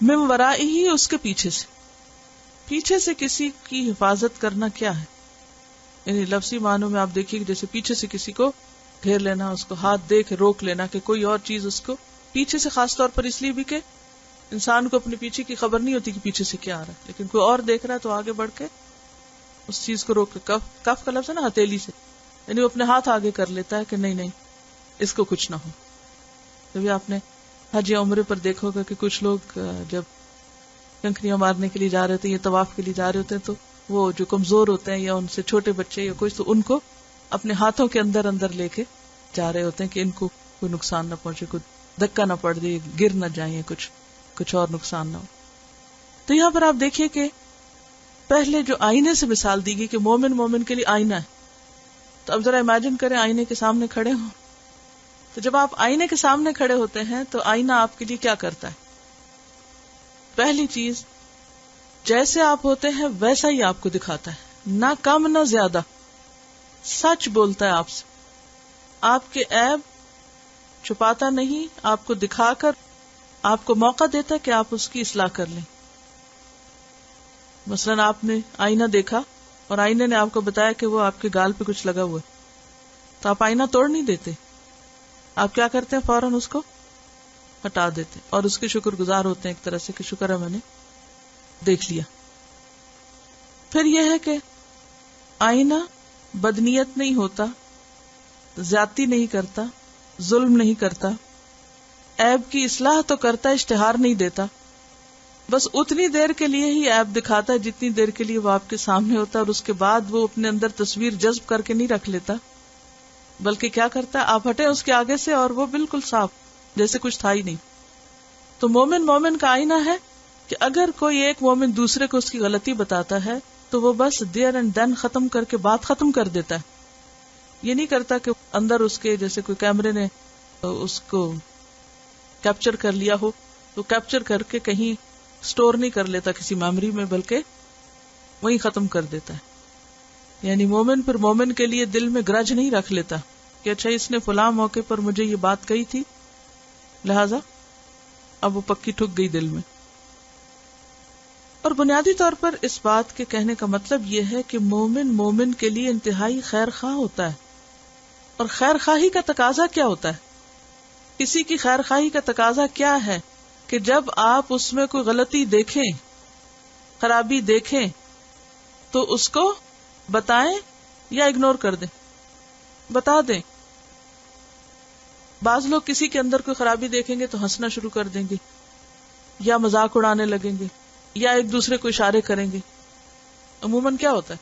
من ورائہ، اس کے پیچھے سے، پیچھے سے کسی کی حفاظت کرنا کیا ہے؟ یعنی لفظی معنوں میں آپ دیکھیے کہ جیسے پیچھے سے کسی کو گھیر لینا، اس کو ہاتھ دے کے روک لینا کہ کوئی اور چیز اس کو پیچھے سے، خاص طور پر اس لیے بھی کہ انسان کو اپنے پیچھے کی خبر نہیں ہوتی کہ پیچھے سے کیا آ رہا ہے، لیکن کوئی اور دیکھ رہا ہے تو آگے بڑھ کے اس چیز کو روک کے، کف کا لفظ ہے نا ہتھیلی سے، یعنی وہ اپنے ہاتھ آگے کر لیتا ہے کہ نہیں نہیں اس کو کچھ نہ ہو۔ جب آپ نے حج یا عمرے پر دیکھا ہوگا کہ کچھ لوگ جب کنکریاں مارنے کے لیے جا رہے ہوتے ہیں یا طواف کے لیے جا رہے ہوتے ہیں تو وہ جو کمزور ہوتے ہیں یا ان سے چھوٹے بچے یا کچھ، تو ان کو اپنے ہاتھوں کے اندر اندر لے کے جا رہے ہوتے ہیں کہ ان کو کوئی نقصان نہ پہنچے، کوئی دھکا نہ پڑ دے، گر نہ جائیں، کچھ اور نقصان نہ ہو۔ تو یہاں پر آپ دیکھیے کہ پہلے جو آئینے سے مثال دی گئی کہ مومن کے لیے آئینہ ہے، تو اب ذرا امیجن کریں آئینے کے سامنے کھڑے ہوں، تو جب آپ آئینے کے سامنے کھڑے ہوتے ہیں تو آئینہ آپ کے لیے کیا کرتا ہے؟ پہلی چیز، جیسے آپ ہوتے ہیں ویسا ہی آپ کو دکھاتا ہے، نہ کم نہ زیادہ، سچ بولتا ہے آپ سے، آپ کے عیب چھپاتا نہیں، آپ کو دکھا کر آپ کو موقع دیتا ہے کہ آپ اس کی اصلاح کر لیں۔ مثلاً آپ نے آئینہ دیکھا اور آئینے نے آپ کو بتایا کہ وہ آپ کے گال پہ کچھ لگا ہوا ہے، تو آپ آئینہ توڑ نہیں دیتے، آپ کیا کرتے ہیں؟ فوراً اس کو ہٹا دیتے اور اس کے شکر گزار ہوتے ہیں ایک طرح سے کہ شکر ہے میں نے دیکھ لیا۔ پھر یہ ہے کہ آئینہ بدنیت نہیں ہوتا، زیادتی نہیں کرتا، ظلم نہیں کرتا، عیب کی اصلاح تو کرتا، اشتہار نہیں دیتا، بس اتنی دیر کے لیے ہی عیب دکھاتا ہے جتنی دیر کے لیے وہ آپ کے سامنے ہوتا ہے، اور اس کے بعد وہ اپنے اندر تصویر جذب کر کے نہیں رکھ لیتا، بلکہ کیا کرتا ہے؟ آپ ہٹے اس کے آگے سے اور وہ بالکل صاف، جیسے کچھ تھا ہی نہیں۔ تو مومن کا آئینہ ہے کہ اگر کوئی ایک مومن دوسرے کو اس کی غلطی بتاتا ہے تو وہ بس دیر اینڈ دین ختم کر کے بات ختم کر دیتا ہے، یہ نہیں کرتا کہ اندر اس کے جیسے کوئی کیمرے نے اس کو کیپچر کر لیا ہو تو کیپچر کر کے کہیں سٹور نہیں کر لیتا کسی میموری میں، بلکہ وہیں ختم کر دیتا ہے۔ یعنی مومن پھر مومن کے لیے دل میں گرج نہیں رکھ لیتا کہ اچھا اس نے فلاں موقع پر مجھے یہ بات کہی تھی، لہذا اب وہ پکی ٹھک گئی دل میں۔ اور بنیادی طور پر اس بات کے کہنے کا مطلب یہ ہے کہ مومن کے لیے انتہائی خیر خواہ ہوتا ہے، اور خیر خواہی کا تقاضا کیا ہوتا ہے؟ کسی کی خیر خواہی کا تقاضا کیا ہے کہ جب آپ اس میں کوئی غلطی دیکھیں، خرابی دیکھیں تو اس کو بتائیں یا اگنور کر دیں؟ بتا دیں۔ بعض لوگ کسی کے اندر کوئی خرابی دیکھیں گے تو ہنسنا شروع کر دیں گے یا مذاق اڑانے لگیں گے یا ایک دوسرے کو اشارے کریں گے۔ عموماً کیا ہوتا ہے؟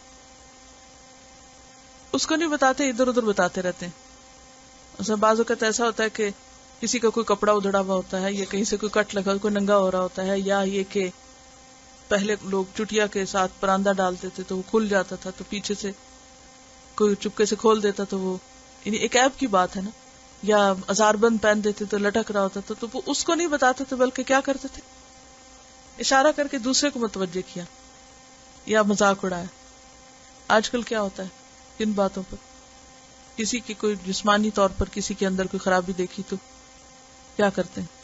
اس کو نہیں بتاتے، ادھر ادھر بتاتے رہتے ہیں۔ مثلا بعض اوقات ایسا ہوتا ہے کہ کسی کا کوئی کپڑا ادھڑا ہوا ہوتا ہے یا کہیں سے کوئی کٹ لگا، کوئی ننگا ہو رہا ہوتا ہے، یا یہ کہ پہلے لوگ چٹیا کے ساتھ پراندہ ڈالتے تھے تو وہ کھل جاتا تھا، تو پیچھے سے کوئی چپکے سے کھول دیتا تو وہ یعنی ایک عیب کی بات ہے نا. یا ازار بند پہن دیتے تو لٹک رہا ہوتا تھا، تو وہ اس کو نہیں بتاتے تھے بلکہ کیا کرتے تھے، اشارہ کر کے دوسرے کو متوجہ کیا یا مذاق اڑایا. آج کل کیا ہوتا ہے کن باتوں پر، کسی کی کوئی جسمانی طور پر کسی کے اندر کوئی خرابی دیکھی تو کیا کرتے ہیں؟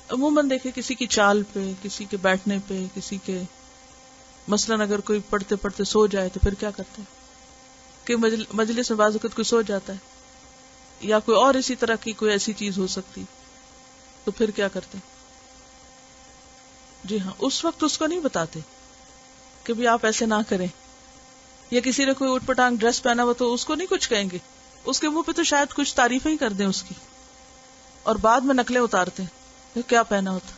عموماً دیکھیں کسی کی چال پہ، کسی کے بیٹھنے پہ، کسی کے مثلاً اگر کوئی پڑھتے پڑھتے سو جائے تو پھر کیا کرتے ہیں کہ مجلس میں بعض وقت کوئی سو جاتا ہے یا کوئی اور اسی طرح کی کوئی ایسی چیز ہو سکتی تو پھر کیا کرتے ہیں؟ جی ہاں، اس وقت اس کو نہیں بتاتے کہ بھی آپ ایسے نہ کریں. یا کسی نے کوئی اٹھ پٹانگ ڈریس پہنا ہوا تو اس کو نہیں کچھ کہیں گے، اس کے منہ پہ تو شاید کچھ تعریفیں ہی کر دیں اس کی، اور بعد میں نقلیں اتارتے ہیں کیا پہنا ہوتا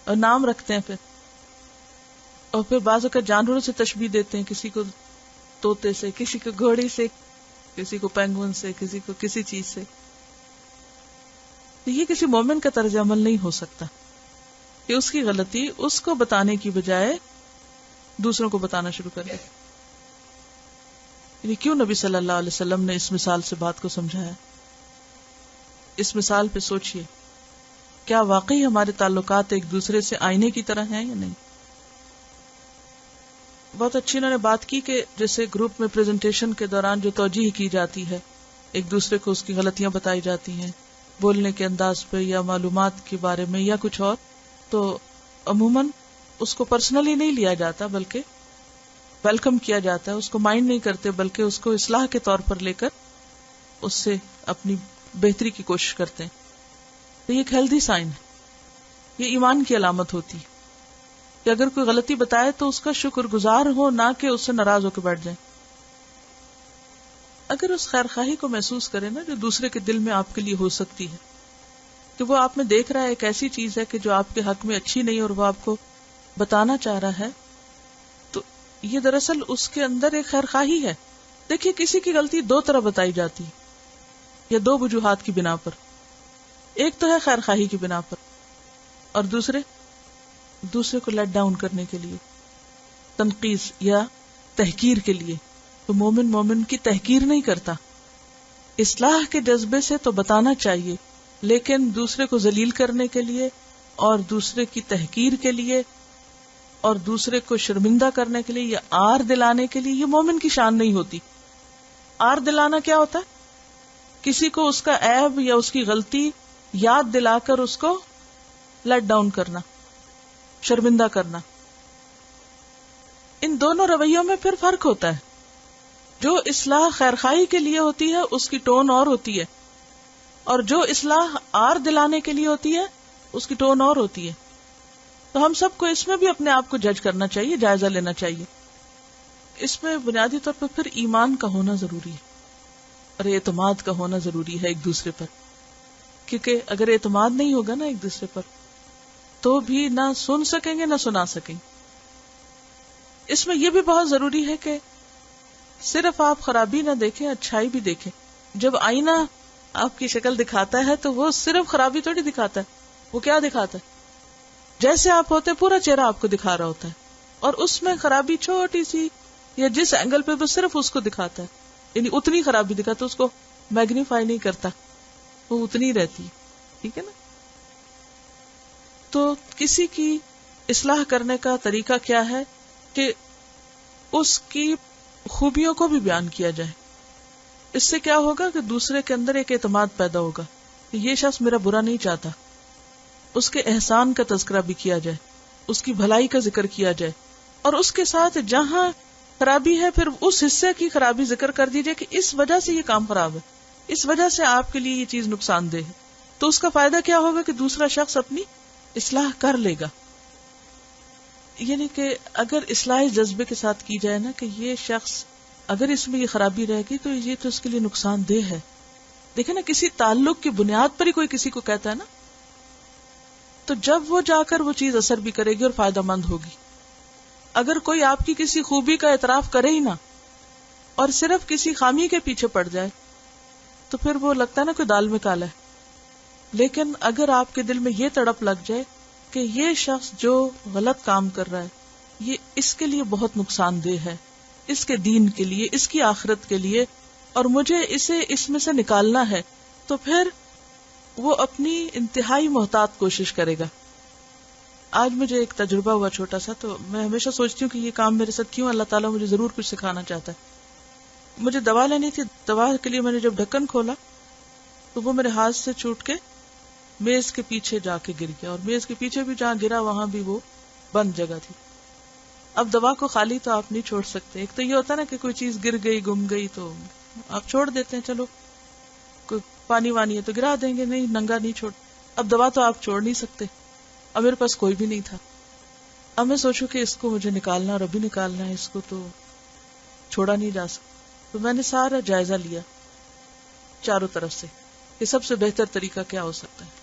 اور نام رکھتے ہیں. اور پھر بعض اوقات جانوروں سے تشبیہ دیتے ہیں، کسی کو طوطے سے، کسی کو گھوڑی سے، کسی کو پینگوئن سے، کسی کو کسی چیز سے. تو یہ کسی مومن کا طرز عمل نہیں ہو سکتا کہ اس کی غلطی اس کو بتانے کی بجائے دوسروں کو بتانا شروع کر دے. یعنی کیوں نبی صلی اللہ علیہ وسلم نے اس مثال سے بات کو سمجھایا؟ اس مثال پہ سوچئے، کیا واقعی ہمارے تعلقات ایک دوسرے سے آئینے کی طرح ہیں یا نہیں؟ بہت اچھی انہوں نے بات کی کہ جیسے گروپ میں پریزنٹیشن کے دوران جو توجیہ کی جاتی ہے، ایک دوسرے کو اس کی غلطیاں بتائی جاتی ہیں بولنے کے انداز پہ یا معلومات کے بارے میں یا کچھ اور، تو عموماً اس کو پرسنلی نہیں لیا جاتا بلکہ ویلکم کیا جاتا ہے، اس کو مائنڈ نہیں کرتے بلکہ اس کو اصلاح کے طور پر لے کر اس سے اپنی بہتری کی کوشش کرتے ہیں. تو یہ ایک ہیلدی سائن ہے، یہ ایمان کی علامت ہوتی ہے کہ اگر کوئی غلطی بتائے تو اس کا شکر گزار ہو، نہ کہ اس سے ناراض ہو کے بیٹھ جائیں. اگر اس خیر خواہی کو محسوس کرے نا جو دوسرے کے دل میں آپ کے لیے ہو سکتی ہے، کہ وہ آپ میں دیکھ رہا ہے ایک ایسی چیز ہے کہ جو آپ کے حق میں اچھی نہیں اور وہ آپ کو بتانا چاہ رہا ہے، تو یہ دراصل اس کے اندر ایک خیر خواہی ہے. دیکھیے کسی کی غلطی دو طرح بتائی جاتی ہے یا دو وجوہات کی بنا پر. ایک تو ہے خیر خواہی کی بنا پر، اور دوسرے کو لیٹ ڈاؤن کرنے کے لیے، تنقیص یا تحقیر کے لیے. تو مومن کی تحقیر نہیں کرتا، اصلاح کے جذبے سے تو بتانا چاہیے، لیکن دوسرے کو ذلیل کرنے کے لیے اور دوسرے کی تحقیر کے لیے اور دوسرے کو شرمندہ کرنے کے لیے یا آر دلانے کے لیے، یہ مومن کی شان نہیں ہوتی. آر دلانا کیا ہوتا ہے؟ کسی کو اس کا عیب یا اس کی غلطی یاد دلا کر اس کو لیٹ ڈاؤن کرنا، شرمندہ کرنا. ان دونوں رویوں میں پھر فرق ہوتا ہے. جو اصلاح خیرخواہی کے لیے ہوتی ہے اس کی ٹون اور ہوتی ہے، اور جو اصلاح آر دلانے کے لیے ہوتی ہے اس کی ٹون اور ہوتی ہے. تو ہم سب کو اس میں بھی اپنے آپ کو جج کرنا چاہیے، جائزہ لینا چاہیے. اس میں بنیادی طور پر پھر ایمان کا ہونا ضروری ہے اور اعتماد کا ہونا ضروری ہے ایک دوسرے پر، کیونکہ اگر اعتماد نہیں ہوگا نا ایک دوسرے پر تو بھی نہ سن سکیں گے نہ سنا سکیں گے. اس میں یہ بھی بہت ضروری ہے کہ صرف آپ خرابی نہ دیکھیں، اچھائی بھی دیکھیں. جب آئینہ آپ کی شکل دکھاتا ہے تو وہ صرف خرابی تھوڑی دکھاتا ہے، وہ کیا دکھاتا ہے؟ جیسے آپ ہوتے پورا چہرہ آپ کو دکھا رہا ہوتا ہے، اور اس میں خرابی چھوٹی سی یا جس اینگل پہ بس صرف اس کو دکھاتا ہے، یعنی اتنی خرابی دکھاتا ہے، اس کو میگنیفائی نہیں کرتا، وہ اتنی رہتی ہے. ٹھیک ہے نا؟ تو کسی کی اصلاح کرنے کا طریقہ کیا ہے کہ اس کی خوبیوں کو بھی بیان کیا جائے. اس سے کیا ہوگا کہ دوسرے کے اندر ایک اعتماد پیدا ہوگا کہ یہ شخص میرا برا نہیں چاہتا. اس کے احسان کا تذکرہ بھی کیا جائے، اس کی بھلائی کا ذکر کیا جائے، اور اس کے ساتھ جہاں خرابی ہے پھر اس حصے کی خرابی ذکر کر دیجئے کہ اس وجہ سے یہ کام خراب ہے، اس وجہ سے آپ کے لیے یہ چیز نقصان دہ ہے. تو اس کا فائدہ کیا ہوگا کہ دوسرا شخص اپنی اصلاح کر لے گا. یعنی کہ اگر اصلاح جذبے کے ساتھ کی جائے نا کہ یہ شخص اگر اس میں یہ خرابی رہے گی تو یہ تو اس کے لیے نقصان دہ ہے. دیکھیں نا، کسی تعلق کی بنیاد پر ہی کوئی کسی کو کہتا ہے نا، تو جب وہ جا کر وہ چیز اثر بھی کرے گی اور فائدہ مند ہوگی. اگر کوئی آپ کی کسی خوبی کا اعتراف کرے ہی نہ اور صرف کسی خامی کے پیچھے پڑ جائے تو پھر وہ لگتا ہے نا کوئی دال میں کالا ہے. لیکن اگر آپ کے دل میں یہ تڑپ لگ جائے کہ یہ شخص جو غلط کام کر رہا ہے یہ اس کے لیے بہت نقصان دہ ہے، اس کے دین کے لیے، اس کی آخرت کے لیے، اور مجھے اسے اس میں سے نکالنا ہے، تو پھر وہ اپنی انتہائی محتاط کوشش کرے گا. آج مجھے ایک تجربہ ہوا چھوٹا سا، تو میں ہمیشہ سوچتی ہوں کہ یہ کام میرے ساتھ کیوں، اللہ تعالیٰ مجھے ضرور کچھ سکھانا چاہتا ہے. مجھے دوا لینی تھی، دوا کے لیے میں نے جب ڈھکن کھولا تو وہ میرے ہاتھ سے چھوٹ کے میز کے پیچھے جا کے گر گیا، اور میز کے پیچھے بھی جہاں گرا وہاں بھی وہ بند جگہ تھی. اب دوا کو خالی تو آپ نہیں چھوڑ سکتے. ایک تو یہ ہوتا نا کہ کوئی چیز گر گئی، گم گئی تو آپ چھوڑ دیتے ہیں، چلو کوئی پانی وانی ہے تو گرا دیں گے، نہیں ننگا نہیں چھوڑ. اب دوا تو آپ چھوڑ نہیں سکتے. اب میرے پاس کوئی بھی نہیں تھا. اب میں سوچوں کہ اس کو مجھے نکالنا اور ابھی نکالنا ہے، اس کو تو چھوڑا نہیں جا سکتا. تو میں نے سارا جائزہ لیا چاروں طرف سے کہ سب سے بہتر طریقہ کیا ہو سکتا ہے.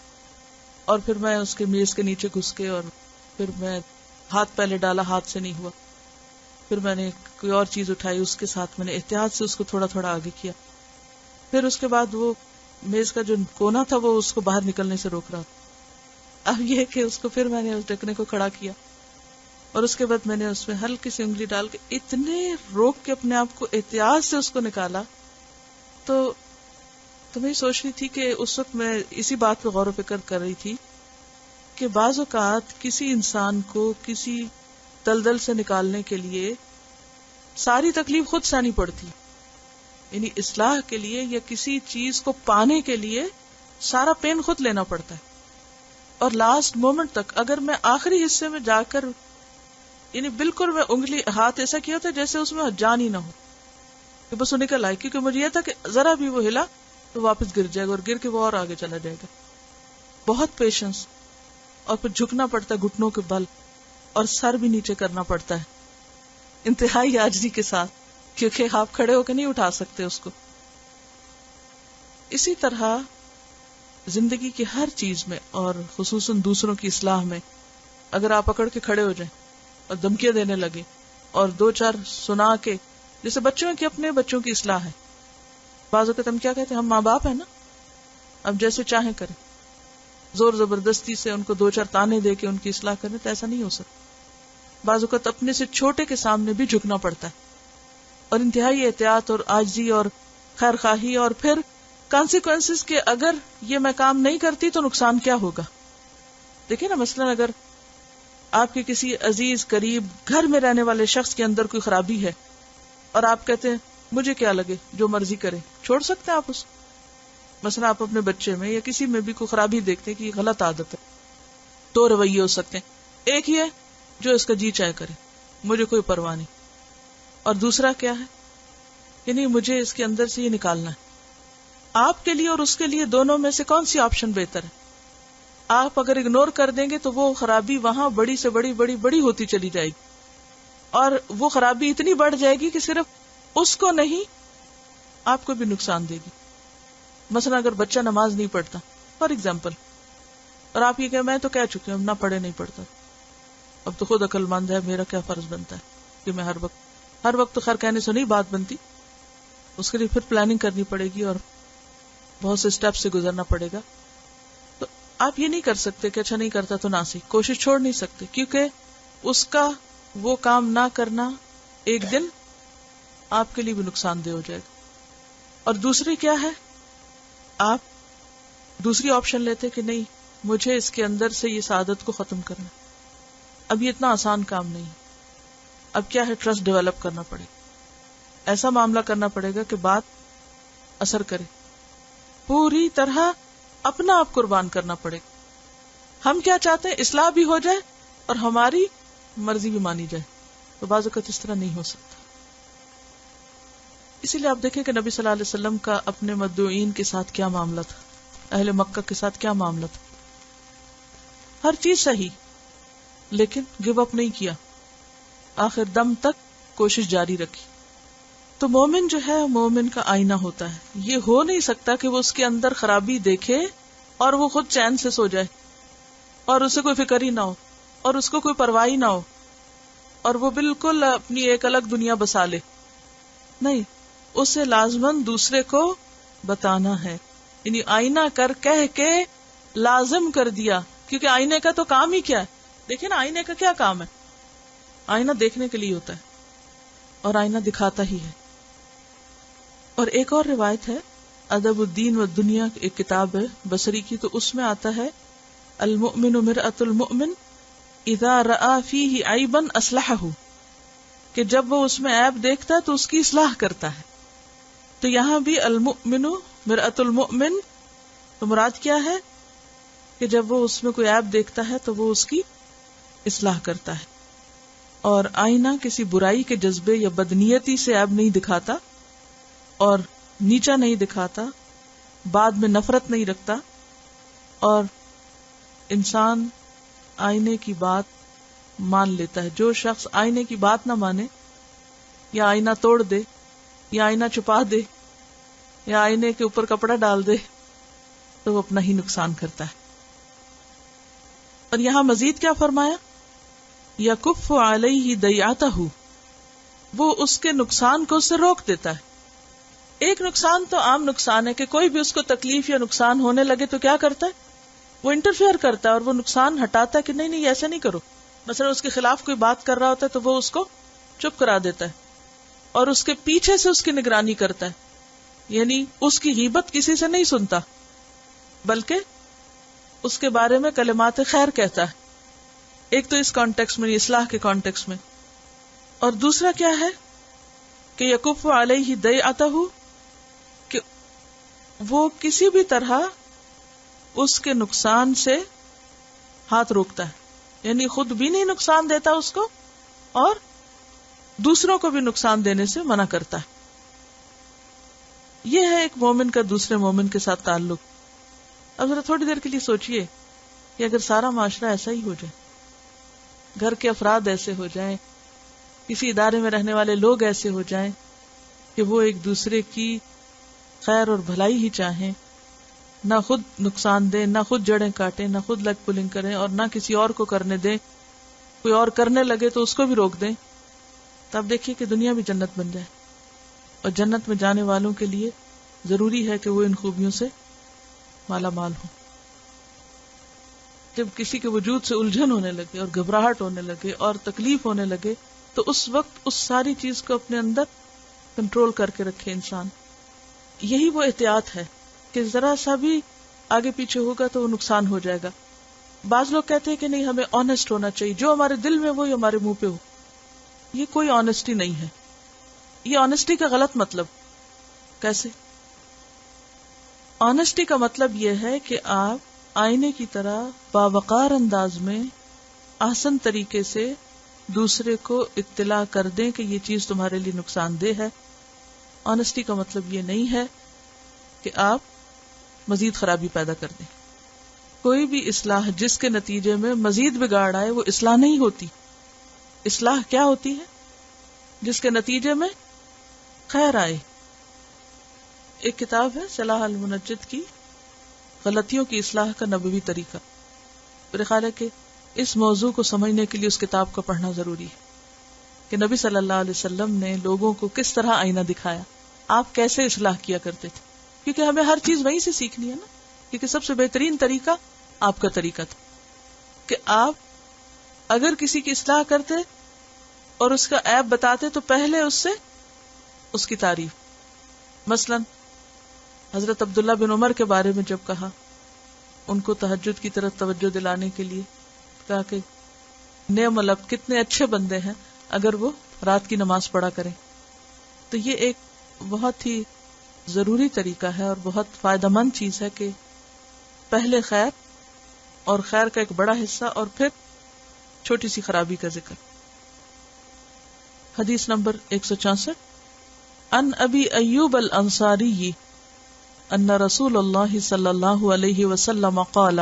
اور پھر میں اس کے میز کے نیچے گھس کے، اور پھر میں ہاتھ پہلے ڈالا، ہاتھ سے نہیں ہوا. پھر میں نے کوئی اور چیز اٹھائی، اس کے ساتھ میں نے احتیاط سے اس کو تھوڑا تھوڑا آگے کیا. پھر اس کے بعد وہ میز کا جو کونا تھا وہ اس کو باہر نکلنے سے روک رہا تھا. اب یہ کہ اس کو پھر میں نے اس ڈھکنے کو کھڑا کیا، اور اس کے بعد میں نے اس میں ہلکی سی انگلی ڈال کے اتنے روک کے اپنے آپ کو احتیاط سے اس کو نکالا. تو میں سوچ رہی تھی کہ اس وقت میں اسی بات پہ غور و فکر کر رہی تھی کہ بعض اوقات کسی انسان کو کسی دلدل سے نکالنے کے لیے ساری تکلیف خود سہنی پڑتی، یعنی اصلاح کے لیے یا کسی چیز کو پانے کے لیے سارا پین خود لینا پڑتا ہے. اور لاسٹ مومنٹ تک اگر میں آخری حصے میں جا کر، یعنی بالکل میں انگلی ہاتھ ایسا کیا تھا جیسے اس میں جان ہی نہ ہو، کہ بس وہ نکل آئے، کیونکہ مجھے یہ تھا کہ ذرا بھی وہ ہلا تو واپس گر جائے گا، اور گر کے وہ اور آگے چلا جائے گا. بہت پیشنس، اور پھر جھکنا پڑتا ہے گھٹنوں کے بل، اور سر بھی نیچے کرنا پڑتا ہے انتہائی عاجزی کے ساتھ، کیونکہ آپ کھڑے ہو کے نہیں اٹھا سکتے اس کو. اسی طرح زندگی کی ہر چیز میں، اور خصوصاً دوسروں کی اصلاح میں، اگر آپ پکڑ کے کھڑے ہو جائیں اور دھمکیاں دینے لگے اور دو چار سنا کے، جیسے بچوں کی اپنے بچوں کی اصلاح ہے، بعض اوقات ہم کیا کہتے ہیں، ہم ماں باپ ہیں نا، اب جیسے چاہیں کریں، زور زبردستی سے ان کو دو چار تانے دے کے ان کی اصلاح کریں تو ایسا نہیں ہو سکتا. بعض اوقات اپنے سے چھوٹے کے سامنے بھی جھکنا پڑتا ہے، اور انتہائی احتیاط اور عاجزی اور خیر خواہی، اور پھر کانسیکوینسز کہ اگر یہ میں کام نہیں کرتی تو نقصان کیا ہوگا. دیکھیں نا، مثلا اگر آپ کے کسی عزیز قریب گھر میں رہنے والے شخص کے اندر کوئی خرابی ہے اور آپ کہتے ہیں مجھے کیا لگے، جو مرضی کرے، چھوڑ سکتے ہیں آپ اس کو؟ مثلا آپ اپنے بچے میں یا کسی میں بھی کوئی خرابی دیکھتے کہ یہ غلط عادت ہے، دو رویے ہو سکتے ہیں. ایک یہ جو اس کا جی چاہے کرے، مجھے کوئی پرواہ نہیں، اور دوسرا کیا ہے، یعنی مجھے اس کے اندر سے یہ نکالنا ہے. آپ کے لیے اور اس کے لیے دونوں میں سے کون سی آپشن بہتر ہے؟ آپ اگر اگنور کر دیں گے تو وہ خرابی وہاں بڑی سے بڑی بڑی بڑی ہوتی چلی جائے گی، اور وہ خرابی اتنی بڑھ جائے گی کہ صرف اس کو نہیں آپ کو بھی نقصان دے گی. مثلا اگر بچہ نماز نہیں پڑھتا فار ایگزامپل، اور آپ یہ کہ میں تو کہہ چکی ہوں نہ پڑھے نہیں پڑھتا، اب تو خود عقل مند ہے، میرا کیا فرض بنتا ہے کہ میں ہر وقت تو خیر کہنے سے نہیں بات بنتی، اس کے لیے پھر پلاننگ کرنی پڑے گی اور بہت سے سٹیپ سے گزرنا پڑے گا. تو آپ یہ نہیں کر سکتے کہ اچھا نہیں کرتا تو نہ سی، کوشش چھوڑ نہیں سکتے، کیونکہ اس کا وہ کام نہ کرنا ایک دن آپ کے لیے بھی نقصان دہ ہو جائے گا. اور دوسری کیا ہے، آپ دوسری آپشن لیتے کہ نہیں مجھے اس کے اندر سے اس عادت کو ختم کرنا. اب یہ اتنا آسان کام نہیں، اب کیا ہے، ٹرسٹ ڈیولپ کرنا پڑے گا، ایسا معاملہ کرنا پڑے گا کہ بات اثر کرے، پوری طرح اپنا آپ قربان کرنا پڑے گا. ہم کیا چاہتے ہیں، اصلاح بھی ہو جائے اور ہماری مرضی بھی مانی جائے، تو بعض اوقات اس طرح نہیں ہو سکتا. اسی لیے آپ دیکھیں کہ نبی صلی اللہ علیہ وسلم کا اپنے مدعوین کے ساتھ کیا معاملہ تھا، اہل مکہ کے ساتھ کیا معاملہ تھا. ہر چیز صحیح، لیکن گیو اپ نہیں کیا، آخر دم تک کوشش جاری رکھی. تو مومن جو ہے، مومن کا آئینہ ہوتا ہے. یہ ہو نہیں سکتا کہ وہ اس کے اندر خرابی دیکھے اور وہ خود چین سے سو جائے اور اسے کوئی فکر ہی نہ ہو اور اس کو کوئی پرواہ ہی نہ ہو اور وہ بالکل اپنی ایک الگ دنیا بسا لے. نہیں، اسے لازماً دوسرے کو بتانا ہے، یعنی آئینہ کر کہہ کے لازم کر دیا کیونکہ آئینے کا تو کام ہی کیا ہے؟ دیکھیں نا، آئینے کا کیا کام ہے؟ آئینہ دیکھنے کے لیے ہوتا ہے اور آئینہ دکھاتا ہی ہے. اور ایک اور روایت ہے، ادب الدین والدنیا ایک کتاب ہے بصری کی، تو اس میں آتا ہے المؤمن مرآۃ المؤمن اذا رأى فیہ عیبا اصلحہ، کہ جب وہ اس میں عیب دیکھتا ہے تو اس کی اصلاح کرتا ہے. تو یہاں بھی المؤمن مرآۃ المؤمن، تو مراد کیا ہے کہ جب وہ اس میں کوئی عیب دیکھتا ہے تو وہ اس کی اصلاح کرتا ہے. اور آئینہ کسی برائی کے جذبے یا بدنیتی سے عیب نہیں دکھاتا اور نیچا نہیں دکھاتا، بعد میں نفرت نہیں رکھتا. اور انسان آئینے کی بات مان لیتا ہے. جو شخص آئینے کی بات نہ مانے، یا آئینہ توڑ دے، یا آئینہ چھپا دے، یا آئینے کے اوپر کپڑا ڈال دے، تو وہ اپنا ہی نقصان کرتا ہے. اور یہاں مزید کیا فرمایا؟ یکف علیہ دیعتہ، وہ اس کے نقصان کو اس سے روک دیتا ہے. ایک نقصان تو عام نقصان ہے کہ کوئی بھی اس کو تکلیف یا نقصان ہونے لگے تو کیا کرتا ہے؟ وہ انٹرفیئر کرتا ہے اور وہ نقصان ہٹاتا ہے کہ نہیں نہیں ایسا نہیں کرو. مثلا اس کے خلاف کوئی بات کر رہا ہوتا ہے تو وہ اس کو چپ کرا دیتا ہے اور اس کے پیچھے سے اس کی نگرانی کرتا ہے. یعنی اس کی غیبت کسی سے نہیں سنتا، بلکہ اس کے بارے میں کلمات خیر کہتا ہے. ایک تو اس کانٹیکس میں، اصلاح کے کانٹیکس میں. اور دوسرا کیا ہے کہ یکف علیہ دیعتہ، کہ وہ کسی بھی طرح اس کے نقصان سے ہاتھ روکتا ہے. یعنی خود بھی نہیں نقصان دیتا اس کو اور دوسروں کو بھی نقصان دینے سے منع کرتا ہے. یہ ہے ایک مومن کا دوسرے مومن کے ساتھ تعلق. اب ذرا تھوڑی دیر کے لیے سوچئے کہ اگر سارا معاشرہ ایسا ہی ہو جائے، گھر کے افراد ایسے ہو جائیں، کسی ادارے میں رہنے والے لوگ ایسے ہو جائیں کہ وہ ایک دوسرے کی خیر اور بھلائی ہی چاہیں، نہ خود نقصان دیں، نہ خود جڑیں کاٹیں، نہ خود لگ پلنگ کریں، اور نہ کسی اور کو کرنے دیں. کوئی اور کرنے لگے تو اس کو بھی روک دیں. تب دیکھیے کہ دنیا بھی جنت بن جائے. اور جنت میں جانے والوں کے لیے ضروری ہے کہ وہ ان خوبیوں سے مالا مال ہوں. جب کسی کے وجود سے الجھن ہونے لگے اور گھبراہٹ ہونے لگے اور تکلیف ہونے لگے تو اس وقت اس ساری چیز کو اپنے اندر کنٹرول کر کے رکھے انسان. یہی وہ احتیاط ہے کہ ذرا سا بھی آگے پیچھے ہوگا تو وہ نقصان ہو جائے گا. بعض لوگ کہتے ہیں کہ نہیں، ہمیں آنےسٹ ہونا چاہیے، جو ہمارے دل میں وہ ہمارے منہ پہ ہو. یہ کوئی آنےسٹی نہیں ہے. یہ آنےسٹی کا غلط مطلب. کیسے؟ آنےسٹی کا مطلب یہ ہے کہ آپ آئینے کی طرح باوقار انداز میں احسن طریقے سے دوسرے کو اطلاع کر دیں کہ یہ چیز تمہارے لیے نقصان دہ ہے. آنےسٹی کا مطلب یہ نہیں ہے کہ آپ مزید خرابی پیدا کر دیں. کوئی بھی اصلاح جس کے نتیجے میں مزید بگاڑ آئے وہ اصلاح نہیں ہوتی. اصلاح کیا ہوتی ہے؟ جس کے نتیجے میں خیر آئے. ایک کتاب ہے صلاح المنجد کی، غلطیوں کی اصلاح کا نبوی طریقہ. میرے خیال ہے کہ اس موضوع کو سمجھنے کے لیے اس کتاب کو پڑھنا ضروری ہے کہ نبی صلی اللہ علیہ وسلم نے لوگوں کو کس طرح آئینہ دکھایا، آپ کیسے اصلاح کیا کرتے تھے. کیونکہ ہمیں ہر چیز وہیں سے سیکھنی ہے نا. کیونکہ سب سے بہترین طریقہ آپ کا طریقہ تھا کہ آپ اگر کسی کی اصلاح کرتے اور اس کا عیب بتاتے تو پہلے اس سے اس کی تعریف. مثلا حضرت عبداللہ بن عمر کے بارے میں جب کہا، ان کو تہجد کی طرف توجہ دلانے کے لیے کہا کہ نعم العبد، کتنے اچھے بندے ہیں اگر وہ رات کی نماز پڑھا کریں. تو یہ ایک بہت ہی ضروری طریقہ ہے اور بہت فائدہ مند چیز ہے کہ پہلے خیر اور خیر کا ایک بڑا حصہ اور پھر چھوٹی سی خرابی کا ذکر. حدیث نمبر 164 ان ابی ایوب الانصاری ان رسول اللہ صلی اللہ علیہ وسلم قال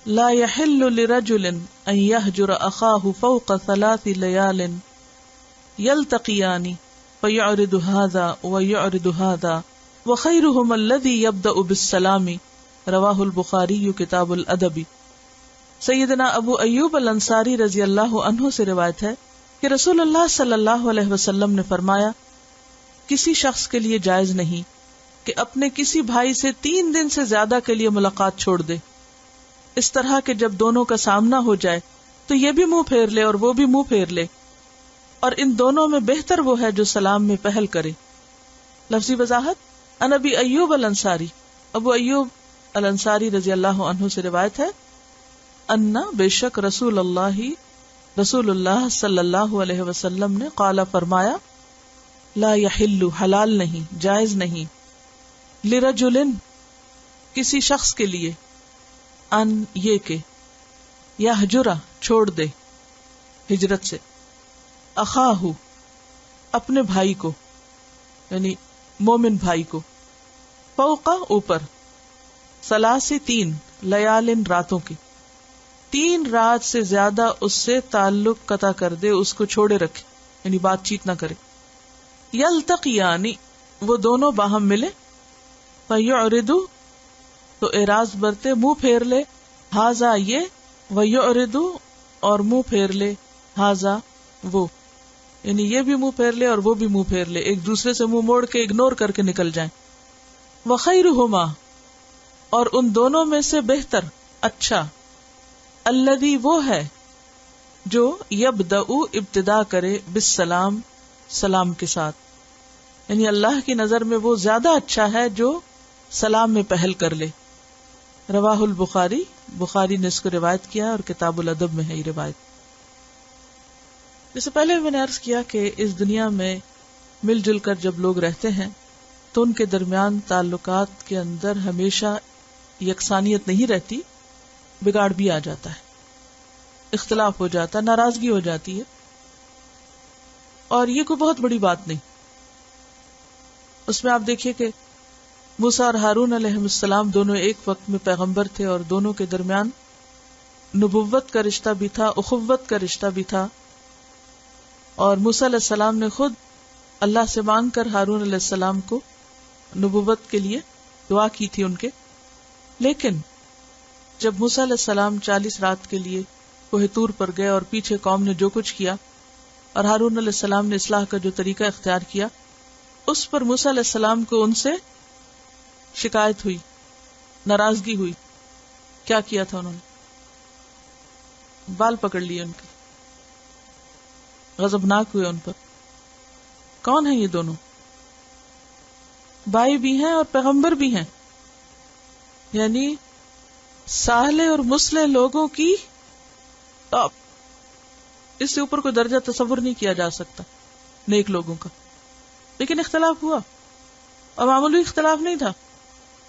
لا يحل لرجل ان يهجر اخاه فوق 3 ليال يلتقيان فيعرض هذا ويعرض هذا وخيرهما الذي يبدأ بالسلام. رواہ البخاری کتاب الادب. سیدنا ابو ایوب الانصاری رضی اللہ عنہ سے روایت ہے کہ رسول اللہ صلی اللہ علیہ وسلم نے فرمایا، کسی شخص کے لیے جائز نہیں کہ اپنے کسی بھائی سے 3 دن سے زیادہ کے لیے ملاقات چھوڑ دے. اس طرح کہ جب دونوں کا سامنا ہو جائے تو یہ بھی منہ پھیر لے اور وہ بھی منہ پھیر لے، اور ان دونوں میں بہتر وہ ہے جو سلام میں پہل کرے۔ لفظی وضاحت، عن ابی ایوب الانصاری، ابو ایوب الانصاری رضی اللہ عنہ سے روایت ہے، ان بے شک رسول اللہ صلی اللہ علیہ وسلم نے قال فرمایا، لا یحل حلال نہیں، جائز نہیں، لرجل کسی شخص کے لیے، ان یہ کہ یہجرہ چھوڑ دے ہجرت سے، اخاہ اپنے بھائی کو، یعنی مومن بھائی کو، فوق اوپر، ثلاث تین لیال راتوں کی، 3 رات سے زیادہ اس سے تعلق قطع کر دے، اس کو چھوڑے رکھے، یعنی بات چیت نہ کرے۔ یلتقیانی وہ دونوں باہم ملے، فیعرض تو اعراض برتے، منہ پھیر لے، ہاذا یہ، ویعرض اور منہ پھیر لے، ہاذا وہ، یعنی یہ بھی منہ پھیر لے اور وہ بھی منہ پھیر لے، ایک دوسرے سے منہ موڑ کے اگنور کر کے نکل جائیں۔ وخیرہما اور ان دونوں میں سے بہتر، اچھا، الذی وہ ہے جو یبدأ ابتدا کرے بالسلام، سلام کے ساتھ، یعنی اللہ کی نظر میں وہ زیادہ اچھا ہے جو سلام میں پہل کر لے۔ رواہ البخاری، بخاری نے اس کو روایت کیا اور کتاب الادب میں ہے یہ روایت۔ جیسے پہلے میں نے عرض کیا کہ اس دنیا میں مل جل کر جب لوگ رہتے ہیں تو ان کے درمیان تعلقات کے اندر ہمیشہ یکسانیت نہیں رہتی، بگاڑ بھی آ جاتا ہے، اختلاف ہو جاتا ہے، ناراضگی ہو جاتی ہے، اور یہ کوئی بہت بڑی بات نہیں۔ اس میں آپ دیکھیے کہ موسیٰ اور ہارون علیہ السلام دونوں ایک وقت میں پیغمبر تھے، اور دونوں کے درمیان نبوت کا رشتہ بھی تھا، اخوت کا رشتہ بھی تھا، اور موسیٰ علیہ السلام نے خود اللہ سے مانگ کر ہارون علیہ السلام کو نبوت کے لیے دعا کی تھی ان کے۔ لیکن جب موسیٰ علیہ السلام 40 رات کے لیے کوہ طور پر گئے اور پیچھے قوم نے جو کچھ کیا، اور ہارون علیہ السلام نے اصلاح کا جو طریقہ اختیار کیا، اس پر موسیٰ علیہ السلام کو ان سے شکایت ہوئی، ناراضگی ہوئی۔ کیا کیا تھا انہوں نے؟ بال پکڑ لیے ان کے، غضبناک ہوئے ان پر۔ کون ہیں یہ دونوں؟ بھائی بھی ہیں اور پیغمبر بھی ہیں، یعنی صالح اور مصلح لوگوں کی ٹاپ، اس سے اوپر کوئی درجہ تصور نہیں کیا جا سکتا نیک لوگوں کا۔ لیکن اختلاف ہوا، اور معمولی اختلاف نہیں تھا،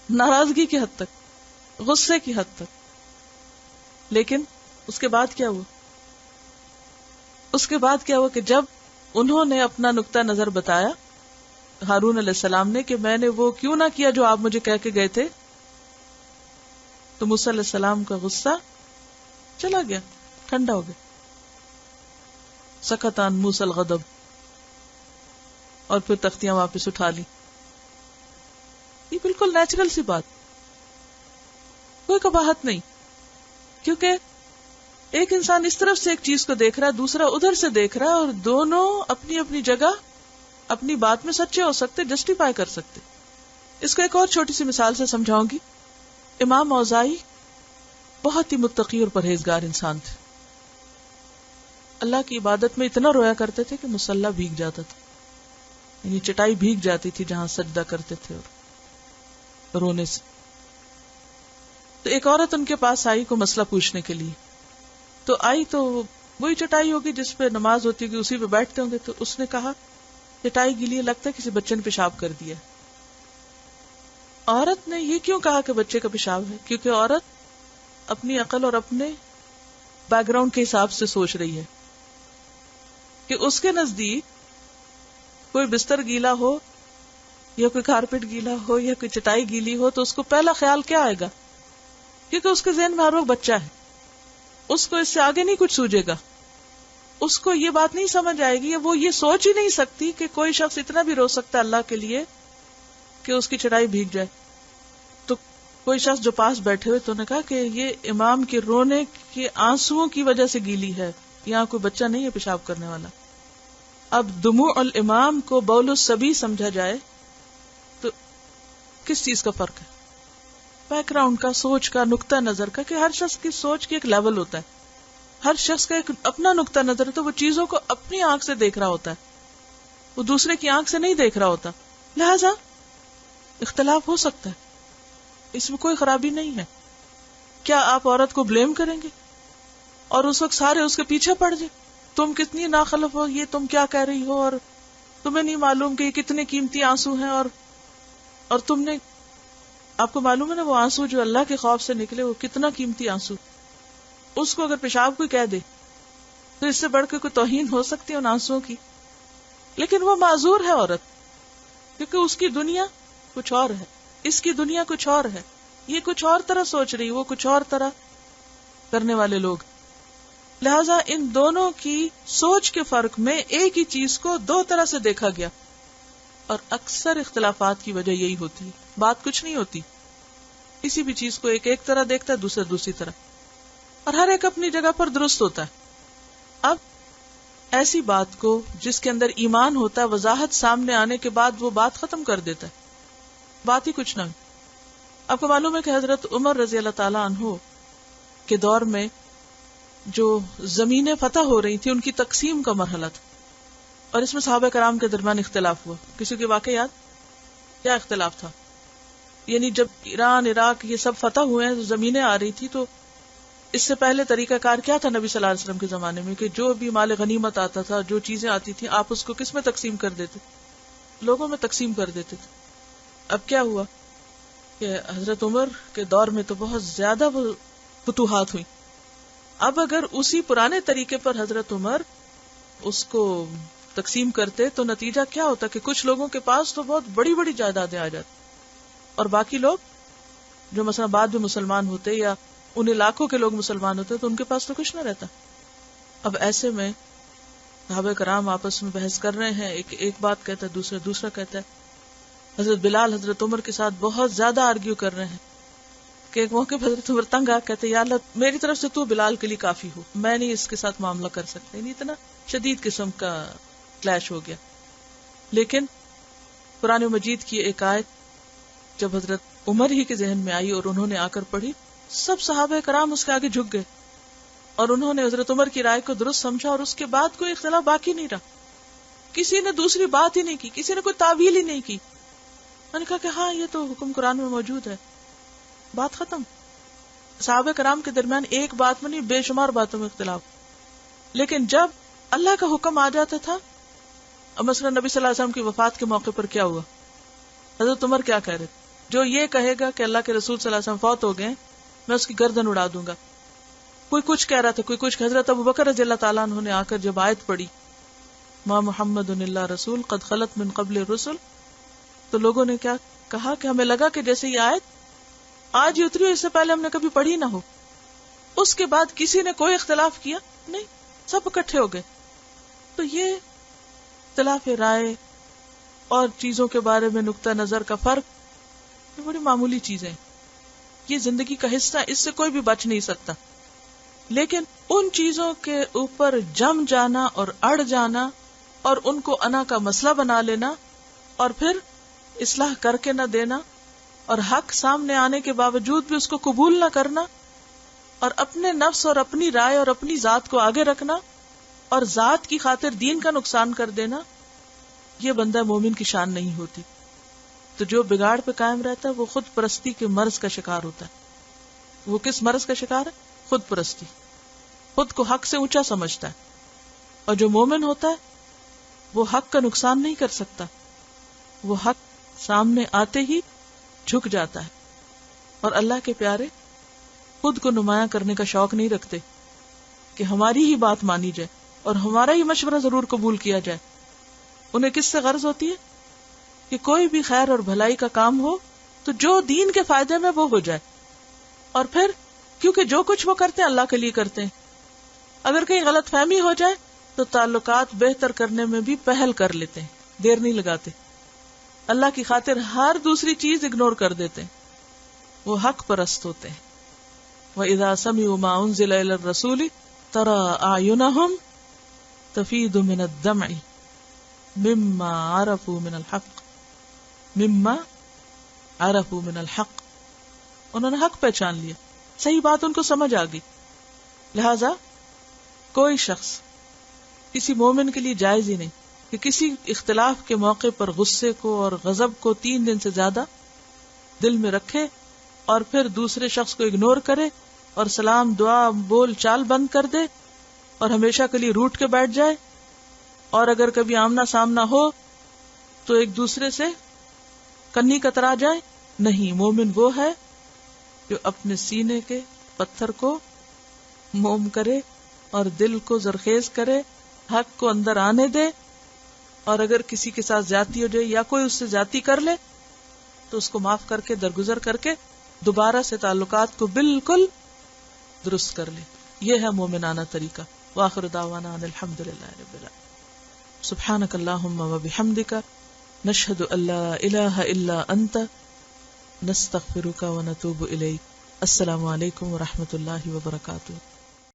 ناراضگی کی حد تک، غصے کی حد تک۔ لیکن اس کے بعد کیا ہوا؟ اس کے بعد کیا ہوا کہ جب انہوں نے اپنا نقطہ نظر بتایا ہارون علیہ السلام نے کہ میں نے وہ کیوں نہ کیا جو آپ مجھے کہہ کے گئے تھے، تو موسیٰ علیہ السلام کا غصہ چلا گیا، ٹھنڈا ہو گیا۔ سکت عن موسیٰ الغضب، اور پھر تختیاں واپس اٹھا لی۔ یہ بالکل نیچرل سی بات، کوئی قباحت نہیں، کیونکہ ایک انسان اس طرف سے ایک چیز کو دیکھ رہا ہے، دوسرا ادھر سے دیکھ رہا ہے، اور دونوں اپنی اپنی جگہ اپنی بات میں سچے ہو سکتے، جسٹیفائی کر سکتے۔ اس کو ایک اور چھوٹی سی مثال سے سمجھاؤں گی۔ امام اوزاعی بہت ہی متقی اور پرہیزگار انسان تھے، اللہ کی عبادت میں اتنا رویا کرتے تھے کہ مصلی بھیگ جاتا تھا، یعنی چٹائی بھیگ جاتی تھی جہاں سجدہ کرتے تھے اور رونے سے۔ تو ایک عورت ان کے پاس آئی کو مسئلہ پوچھنے کے لیے، تو آئی تو وہی چٹائی ہوگی جس پہ نماز ہوتی ہوگی، اسی پہ بیٹھتے ہوں گے۔ تو اس نے کہا چٹائی گیلی، لگتا ہے کسی بچے نے پیشاب کر دیا۔ عورت نے یہ کیوں کہا کہ بچے کا پیشاب ہے؟ کیونکہ عورت اپنی عقل اور اپنے بیک گراؤنڈ کے حساب سے سوچ رہی ہے کہ اس کے نزدیک کوئی بستر گیلا ہو یا کوئی کارپیٹ گیلا ہو یا کوئی چٹائی گیلی ہو تو اس کو پہلا خیال کیا آئے گا؟ کیونکہ اس کے ذہن میں ہر وقت بچہ ہے، اس کو اس سے آگے نہیں کچھ سوجے گا، اس کو یہ بات نہیں سمجھ آئے گی، وہ یہ سوچ ہی نہیں سکتی کہ کوئی شخص اتنا بھی رو سکتا ہے اللہ کے لیے کہ اس کی چٹائی بھیگ جائے۔ تو کوئی شخص جو پاس بیٹھے ہوئے تو نے کہا کہ یہ امام کے رونے کے آنسوؤں کی وجہ سے گیلی ہے، یہاں کوئی بچہ نہیں ہے پیشاب کرنے والا۔ اب دموع الامام کو بول الصبی سمجھا جائے تو کس چیز کا فرق ہے؟ بیک گراؤنڈ کا، سوچ کا، نقطہ نظر کا، کہ ہر شخص کی سوچ کی ایک لیول ہوتا ہے، ہر شخص کا ایک اپنا نقطہ نظر ہوتا ہے، وہ چیزوں کو اپنی آنکھ سے دیکھ رہا ہوتا ہے، وہ دوسرے کی آنکھ سے نہیں دیکھ رہا ہوتا، لہذا اختلاف ہو سکتا ہے، اس میں کوئی خرابی نہیں ہے. کیا آپ عورت کو بلیم کریں گے اور اس وقت سارے اس کے پیچھے پڑ جائیں؟ تم کتنی ناخلف ہو، یہ تم کیا کہہ رہی ہو، اور تمہیں نہیں معلوم کہ یہ کتنے قیمتی آنسو ہیں، اور تم نے، آپ کو معلوم ہے نا وہ آنسو جو اللہ کے خوف سے نکلے وہ کتنا قیمتی آنسو، اس کو اگر پیشاب کوئی کہہ دے تو اس سے بڑھ کے کوئی توہین ہو سکتی ہے ان آنسوؤں کی. لیکن وہ معذور ہے عورت، کیونکہ اس کی دنیا کچھ اور ہے، اس کی دنیا کچھ اور ہے، یہ کچھ اور طرح سوچ رہی، وہ کچھ اور طرح کرنے والے لوگ. لہذا ان دونوں کی سوچ کے فرق میں ایک ہی چیز کو دو طرح سے دیکھا گیا، اور اکثر اختلافات کی وجہ یہی ہوتی ہے، بات کچھ نہیں ہوتی، کسی بھی چیز کو ایک طرح دیکھتا ہے، دوسرا دوسری طرح، اور ہر ایک اپنی جگہ پر درست ہوتا ہے. اب ایسی بات کو جس کے اندر ایمان ہوتا ہے، وضاحت سامنے آنے کے بعد وہ بات ختم کر دیتا ہے، بات ہی کچھ نہ. آپ کو معلوم ہے کہ حضرت عمر رضی اللہ تعالی عنہ کے دور میں جو زمینیں فتح ہو رہی تھی ان کی تقسیم کا مرحلہ تھا، اور اس میں صحابہ کرام کے درمیان اختلاف ہوا. کسی کے واقع یاد کیا اختلاف تھا؟ یعنی جب ایران، عراق یہ سب فتح ہوئے ہیں، زمینیں آ رہی تھی، تو اس سے پہلے طریقہ کار کیا تھا نبی صلی اللہ علیہ وسلم کے زمانے میں، کہ جو بھی مال غنیمت آتا تھا، جو چیزیں آتی تھی، آپ اس کو کس میں تقسیم کر دیتے؟ لوگوں میں تقسیم کر دیتے تھے. اب کیا ہوا کہ حضرت عمر کے دور میں تو بہت زیادہ وہ فتوحات ہوئی. اب اگر اسی پرانے طریقے پر حضرت عمر اس کو تقسیم کرتے تو نتیجہ کیا ہوتا کہ کچھ لوگوں کے پاس تو بہت بڑی بڑی جائیدادیں آ جاتی، اور باقی لوگ جو مثلا بعد میں مسلمان ہوتے یا ان علاقوں کے لوگ مسلمان ہوتے تو ان کے پاس تو کچھ نہ رہتا. اب ایسے میں صحابہ کرام آپس میں بحث کر رہے ہیں، ایک بات کہتا ہے، دوسرا کہتا ہے. حضرت بلال حضرت عمر کے ساتھ بہت زیادہ آرگیو کر رہے ہیں کہ ایک موقع پر حضرت عمر تنگ آ کہتے یا اللہ میری طرف سے تو بلال کے لیے کافی ہو، میں نہیں اس کے ساتھ معاملہ کر سکتا. نہیں، اتنا شدید قسم کا کلیش ہو گیا. لیکن قرآن مجید کی ایک آیت جب حضرت عمر ہی کے ذہن میں آئی اور انہوں نے آ کر پڑھی، سب صحابہ کرام اس کے آگے جھک گئے اور انہوں نے حضرت عمر کی رائے کو درست سمجھا، اور اس کے بعد کوئی اختلاف باقی نہیں رہا. کسی نے دوسری بات ہی نہیں کی، کسی نے کوئی تعویل ہی نہیں کی. میں نے کہا کہ ہاں یہ تو حکم قرآن میں موجود ہے، بات ختم. صحابہ کرام کے درمیان ایک بات میں نہیں، بے شمار باتوں میں اختلاف. لیکن جب اللہ کا حکم آ جاتا تھا، مثلا نبی صلی اللہ علیہ وسلم کی وفات کے موقع پر کیا ہوا، حضرت عمر کیا کہہ رہے تھے؟ جو یہ کہے گا کہ اللہ کے رسول صلی اللہ علیہ وسلم فوت ہو گئے میں اس کی گردن اڑا دوں گا. کوئی کچھ کہہ رہا تھا، کوئی کچھ. حضرت ابو بکر رضی اللہ تعالیٰ عنہ نے آ کر جب آیت پڑھی ما محمد الا رسول قد خلت من قبل الرسل، تو لوگوں نے کیا کہا کہ ہمیں لگا کہ جیسے یہ آیت آج ہی اتری ہو، اس سے پہلے ہم نے کبھی پڑھی نہ ہو. اس کے بعد کسی نے کوئی اختلاف کیا نہیں، سب اکٹھے ہو گئے. تو یہ اختلاف رائے اور چیزوں کے بارے میں نقطہ نظر کا فرق یہ بڑی معمولی چیزیں، یہ زندگی کا حصہ، اس سے کوئی بھی بچ نہیں سکتا. لیکن ان چیزوں کے اوپر جم جانا اور اڑ جانا اور ان کو انا کا مسئلہ بنا لینا اور پھر اصلاح کر کے نہ دینا اور حق سامنے آنے کے باوجود بھی اس کو قبول نہ کرنا اور اپنے نفس اور اپنی رائے اور اپنی ذات کو آگے رکھنا اور ذات کی خاطر دین کا نقصان کر دینا، یہ بندہ مومن کی شان نہیں ہوتی. تو جو بگاڑ پہ قائم رہتا ہے وہ خود پرستی کے مرض کا شکار ہوتا ہے. وہ کس مرض کا شکار ہے؟ خود پرستی. خود کو حق سے اونچا سمجھتا ہے. اور جو مومن ہوتا ہے وہ حق کا نقصان نہیں کر سکتا، وہ حق سامنے آتے ہی جھک جاتا ہے. اور اللہ کے پیارے خود کو نمایاں کرنے کا شوق نہیں رکھتے کہ ہماری ہی بات مانی جائے اور ہمارا ہی مشورہ ضرور قبول کیا جائے. انہیں کس سے غرض ہوتی ہے کہ کوئی بھی خیر اور بھلائی کا کام ہو تو جو دین کے فائدے میں وہ ہو جائے، اور پھر کیونکہ جو کچھ وہ کرتے ہیں اللہ کے لیے کرتے ہیں، اگر کہیں غلط فہمی ہو جائے تو تعلقات بہتر کرنے میں بھی پہل کر لیتے ہیں، دیر نہیں لگاتے. اللہ کی خاطر ہر دوسری چیز اگنور کر دیتے ہیں. وہ حق پرست ہوتے ہیں. وَإِذَا سَمِعُوا مَا أُنزِلَ إِلَى الرَّسُولِ تَرَىٰ أَعْيُنَهُمْ تَفِيضُ مِنَ الدَّمْعِ مِمَّا عَرَفُوا مِنَ الْحَقِّ. انہوں نے حق پہچان لیا، صحیح بات ان کو سمجھ آ گئی. لہذا کوئی شخص کسی مومن کے لیے جائز ہی نہیں کہ کسی اختلاف کے موقع پر غصے کو اور غضب کو 3 دن سے زیادہ دل میں رکھے اور پھر دوسرے شخص کو اگنور کرے اور سلام دعا بول چال بند کر دے اور ہمیشہ کے لیے روٹ کے بیٹھ جائے، اور اگر کبھی آمنا سامنا ہو تو ایک دوسرے سے کنی کترا جائے. نہیں، مومن وہ ہے جو اپنے سینے کے پتھر کو موم کرے اور دل کو زرخیز کرے، حق کو اندر آنے دے، اور اگر کسی کے ساتھ زیادتی ہو جائے یا کوئی اس سے زیادتی کر لے تو اس کو معاف کر کے درگزر کر کے دوبارہ سے تعلقات کو بالکل درست کر لے. یہ ہے مومنانہ طریقہ. وآخر دعوانا ان الحمدللہ رب العالمین. سبحانک اللہم وبحمدک نشہد ان لا الہ الا انت نستغفرک ونتوب الیک. السلام علیکم ورحمۃ اللہ وبرکاتہ.